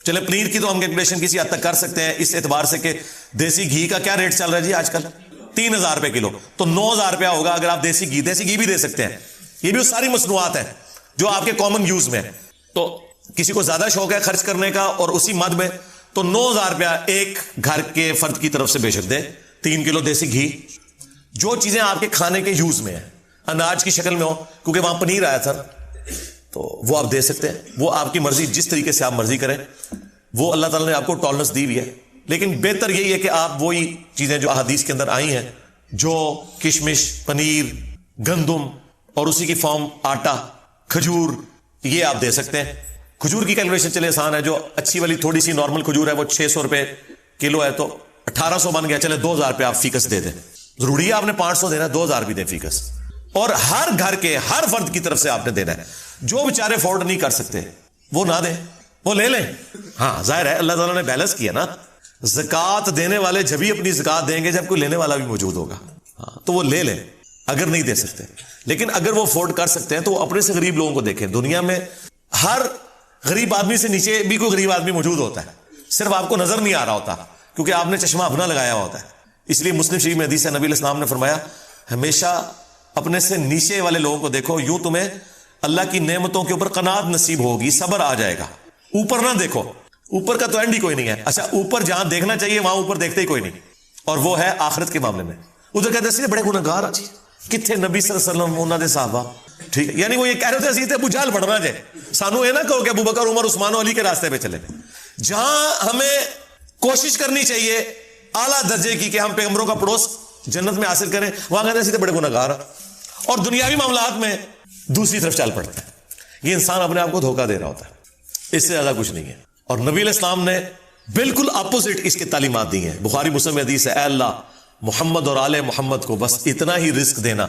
چلے پنیر کی تو ہم کیلکولیشن کسی حد تک کر سکتے ہیں اس اعتبار سے کہ دیسی گھی کا کیا ریٹ چل رہا ہے جی آج کل, 3000 روپے کلو, تو 9000 روپیہ ہوگا اگر آپ دیسی گھی بھی دے سکتے ہیں. یہ بھی ساری مصنوعات ہیں جو آپ کے کامن یوز میں ہے. تو کسی کو زیادہ شوق ہے خرچ کرنے کا اور اسی مد میں, تو 9000 روپیہ ایک گھر کے فرد کی طرف سے بے شک دیں. 3 کلو دیسی گھی, جو چیزیں آپ کے کھانے کے یوز میں ہیں, اناج کی شکل میں ہو, کیونکہ وہاں پنیر آیا تھا تو وہ آپ دے سکتے ہیں. وہ آپ کی مرضی, جس طریقے سے آپ مرضی کریں, وہ اللہ تعالیٰ نے آپ کو ٹالرنس دی ہوئی ہے. لیکن بہتر یہی ہے کہ آپ وہی چیزیں جو احادیث کے اندر آئی ہیں, جو کشمش, پنیر, گندم اور اسی کی فارم آٹا, کھجور, یہ آپ دے سکتے ہیں. کھجور کی کیلکولیشن چلے آسان ہے, جو اچھی والی تھوڑی سی نارمل کھجور ہے وہ 600 روپے کلو ہے, تو 1800 بن گیا, چلے 2000 روپے آپ فیکس دے دیں. ضروری ہے آپ نے 500 دینا, 2000 بھی دیں فیکس, اور ہر گھر کے ہر فرد کی طرف سے آپ نے دینا ہے. جو بیچارے افورڈ نہیں کر سکتے وہ نہ دیں, وہ لے لیں. ہاں ظاہر ہے اللہ تعالیٰ نے بیلنس کیا نا, زکات دینے والے جبھی اپنی زکات دیں گے جب کوئی لینے والا بھی موجود ہوگا, تو وہ لے لیں اگر نہیں دے سکتے. لیکن اگر وہ افورڈ کر سکتے ہیں تو وہ اپنے سے غریب لوگوں کو دیکھیں. دنیا میں ہر غریب آدمی سے نیچے بھی کوئی غریب آدمی موجود ہوتا ہے, صرف آپ کو نظر نہیں آ رہا ہوتا کیونکہ آپ نے چشمہ اپنا لگایا ہوتا ہے. اس لیے مسلم شریف میں حدیث ہے, نبی علیہ السلام نے فرمایا ہمیشہ اپنے سے نیچے والے لوگوں کو دیکھو, یوں تمہیں اللہ کی نعمتوں کے اوپر قناعت نصیب ہوگی, صبر آ جائے گا. اوپر نہ دیکھو, اوپر کا تو اینڈ ہی کوئی نہیں ہے. اچھا اوپر جہاں دیکھنا چاہیے وہاں اوپر دیکھتے ہی کوئی نہیں, اور وہ ہے آخرت کے معاملے میں. ادھر کہتے ہیں بڑے گناہگار آ جی, کتنے نبی صلی اللہ علیہ وسلم انہاں دے صحابہ, ٹھیک ہے, یعنی وہ یہ کہہ رہے تھے ابو جہل پڑھنا جائے, سانو یہ نہ کہو کہ ابو بکر, عمر, عثمان و علی کے راستے پہ چلے. جہاں ہمیں کوشش کرنی چاہیے اعلیٰ درجے کی کہ ہم پیغمبروں کا پڑوس جنت میں حاصل کریں, وہاں کہتے ہیں سیدھے بڑے گناہگار, اور دنیاوی معاملات میں دوسری طرف چل پڑتے ہیں. یہ انسان اپنے آپ کو دھوکہ دے رہا ہوتا ہے, اس سے زیادہ کچھ نہیں ہے. اور نبی علیہ السلام نے بالکل اپوزٹ اس کی تعلیمات دی ہیں. بخاری مسلم میں حدیث ہے, اے اللہ محمد اور آل محمد کو بس اتنا ہی رزق دینا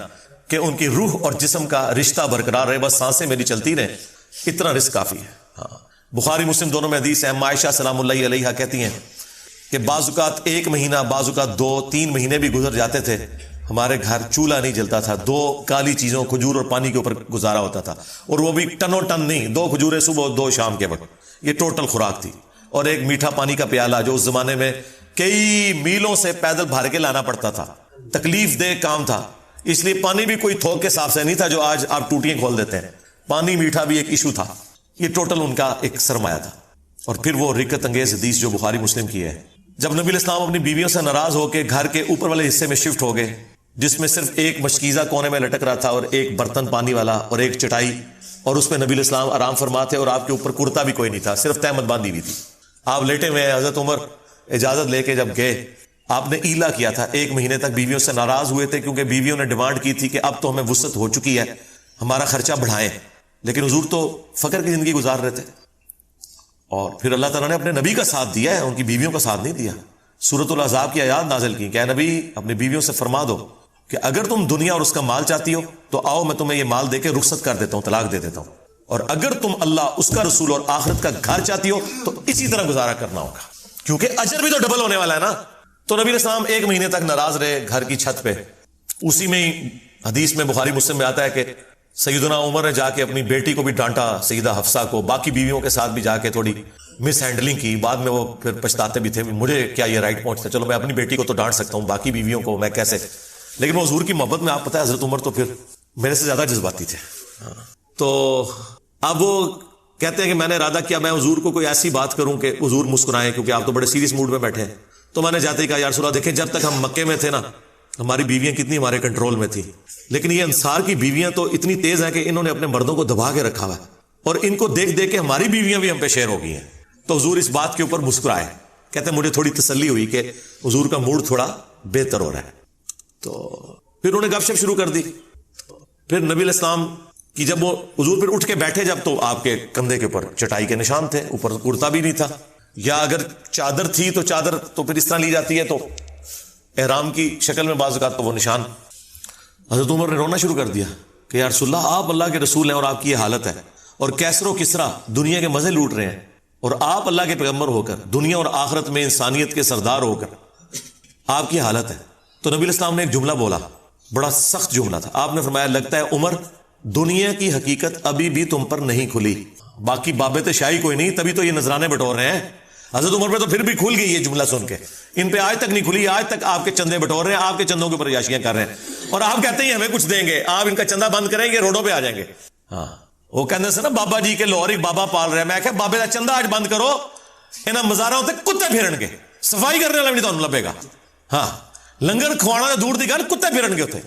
کہ ان کی روح اور جسم کا رشتہ برقرار رہے, بس سانسیں میری چلتی رہیں, اتنا رزق کافی ہے. ہاں بخاری مسلم دونوں میں حدیث ہے, عائشہ سلام اللہ علیہا کہتی ہیں کہ بعض اوقات 1 مہینہ, بعض اوقات 2-3 مہینے بھی گزر جاتے تھے, ہمارے گھر چولہا نہیں جلتا تھا, 2 کالی چیزوں کھجور اور پانی کے اوپر گزارا ہوتا تھا, اور وہ بھی ٹنوں ٹن نہیں, 2 کھجوریں صبح اور 2 شام کے وقت, یہ ٹوٹل خوراک تھی. اور ایک میٹھا پانی کا پیالہ جو اس زمانے میں کئی میلوں سے پیدل بھر کے لانا پڑتا تھا, تکلیف دہ کام تھا, اس لیے پانی بھی کوئی تھوک کے صاف سے نہیں تھا جو آج آپ ٹوٹیاں کھول دیتے ہیں. پانی میٹھا بھی ایک ایشو تھا. یہ ٹوٹل ان کا ایک سرمایہ تھا. اور پھر وہ رکت انگیز حدیث جو بخاری مسلم کی ہے, جب نبی علیہ السلام اپنی بیویوں سے ناراض ہو کے گھر کے اوپر والے حصے میں شفٹ ہو گئے, جس میں صرف ایک مشکیزہ کونے میں لٹک رہا تھا اور ایک برتن پانی والا اور ایک چٹائی, اور اس میں نبی علیہ السلام آرام فرماتے, اور آپ کے اوپر کرتا بھی کوئی نہیں تھا, صرف تہمت باندھی ہوئی تھی. آپ لیٹے ہوئے ہیں. حضرت عمر اجازت لے کے جب گئے, آپ نے ایلا کیا تھا, 1 مہینے تک بیویوں سے ناراض ہوئے تھے کیونکہ بیویوں نے ڈیمانڈ کی تھی کہ اب تو ہمیں وسعت ہو چکی ہے, ہمارا خرچہ بڑھائیں. لیکن حضور تو فقر کی زندگی گزار رہے تھے, اور پھر اللہ تعالیٰ نے اپنے نبی کا ساتھ دیا ہے, ان کی بیویوں کا ساتھ نہیں دیا. سورۃ الاحزاب کی آیات نازل کی کہ اے نبی اپنی بیویوں سے فرما دو کہ اگر تم دنیا اور اس کا مال چاہتی ہو تو آؤ میں تمہیں یہ مال دے کے رخصت کر دیتا ہوں, طلاق دے دیتا ہوں, اور اگر تم اللہ, اس کا رسول اور آخرت کا گھر چاہتی ہو تو اسی طرح گزارا کرنا ہوگا, کیونکہ اجر بھی تو ڈبل ہونے والا ہے نا. تو نبی علیہ السلام 1 مہینے تک ناراض رہے گھر کی چھت پہ. اسی میں ہی حدیث میں بخاری مسلم میں آتا ہے کہ سیدنا عمر نے جا کے اپنی بیٹی کو بھی ڈانٹا, سیدہ حفصہ کو, باقی بیویوں کے ساتھ بھی جا کے تھوڑی مس ہینڈلنگ کی. بعد میں وہ پھر پچھتاتے بھی تھے, مجھے کیا یہ رائٹ پہنچتا, چلو میں اپنی بیٹی کو تو ڈانٹ سکتا ہوں, باقی بیویوں کو میں کیسے. لیکن وہ حضور کی محبت میں, آپ پتہ ہے حضرت عمر تو پھر میرے سے زیادہ جذباتی تھے. تو اب وہ کہتے ہیں کہ میں نے ارادہ کیا میں حضور کو کوئی ایسی بات کروں کہ حضور مسکرائیں, کیونکہ آپ تو بڑے سیریس موڈ میں بیٹھے ہیں. تو میں نے جاتے ہی کہا, یا رسول اللہ دیکھیں جب تک ہم مکے میں تھے نا ہماری بیویاں کتنی ہمارے کنٹرول میں تھی, لیکن یہ انصار کی بیویاں تو اتنی تیز ہیں کہ انہوں نے اپنے مردوں کو دبا کے رکھا ہوا ہے, اور ان کو دیکھ دیکھ کے ہماری بیویاں بھی ہم پہ شیر ہو گئی ہیں. تو حضور اس بات کے اوپر مسکرائے. کہتے ہیں مجھے تھوڑی تسلی ہوئی کہ حضور کا موڈ تھوڑا بہتر ہو رہا ہے. تو پھر انہوں نے گپ شپ شروع کر دی. پھر نبی علیہ السلام کی جب وہ حضور پھر اٹھ کے بیٹھے جب تو آپ کے کندھے کے اوپر چٹائی کے نشان تھے, اوپر کرتا بھی نہیں تھا, یا اگر چادر تھی تو چادر تو پھر اس طرح لی جاتی ہے تو احرام کی شکل میں بعض اوقات تو وہ نشان. حضرت عمر نے رونا شروع کر دیا کہ یا رسول اللہ آپ اللہ کے رسول ہیں اور آپ کی یہ حالت ہے, اور کیسر و کسرا دنیا کے مزے لوٹ رہے ہیں, اور آپ اللہ کے پیغمبر ہو کر دنیا اور آخرت میں انسانیت کے سردار ہو کر آپ کی حالت ہے. تو نبی علیہ السلام نے ایک جملہ بولا, بڑا سخت جملہ تھا. آپ نے فرمایا لگتا ہے عمر دنیا کی حقیقت ابھی بھی تم پر نہیں کھلی. باقی بابت شاہی کوئی نہیں, تبھی تو یہ نذرانے بٹور رہے ہیں. حضرت عمر پہ تو پھر بھی کھل گئی یہ جملہ سن کے, ان پہ آج تک نہیں کھلی. آج تک آپ کے چندے بٹور رہے ہیں, آپ کے چندوں کے اوپر عیاشیاں کر رہے ہیں, اور آپ کہتے ہیں ہمیں کچھ دیں گے, آپ ان کا چندہ بند کریں گے روڈوں پہ آ جائیں گے. ہاں وہ کہتے ہیں نا بابا جی کے لاہور ایک بابا پال رہے ہیں. میں کہ بابے کا چندہ آج بند کرو, انہاں مزارہ ہوتے کتے پھرن گے, صفائی کرنے والا بھی نہیں تو لبے گا. ہاں لنگر کھوانا دور دی گل, کتے پھرن گے ہوتے.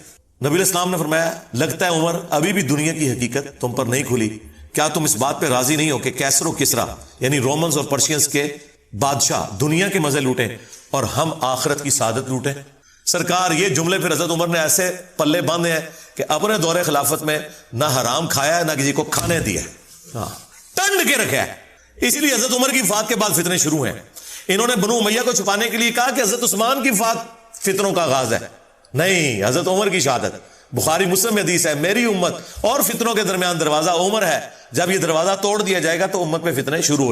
نبی علیہ السلام نے فرمایا لگتا ہے عمر ابھی بھی دنیا کی حقیقت تم پر نہیں کھلی. کیا تم اس بات پہ راضی نہیں ہو کہ کیسر و کسرا یعنی رومنز اور پرشینز کے بادشاہ دنیا کے مزے لوٹیں اور ہم آخرت کی سعادت لوٹیں. سرکار یہ جملے پھر حضرت عمر نے ایسے پلے باندھے ہیں کہ اپنے دور خلافت میں نہ حرام کھایا ہے نہ کسی کو کھانے دیا, ٹنڈ کے رکھا ہے. اسی لیے حضرت عمر کی وفات کے بعد فتنے شروع ہیں. انہوں نے بنو امیہ کو چھپانے کے لیے کہا کہ حضرت عثمان کی وفات فتنوں کا آغاز ہے. نہیں, حضرت عمر کی شہادت. بخاری مسلم حدیث ہے میری امت اور فتنوں کے درمیان دروازہ عمر ہے, جب یہ دروازہ توڑ دیا جائے گا تو امت پہ فتنے شروع ہو جائیں.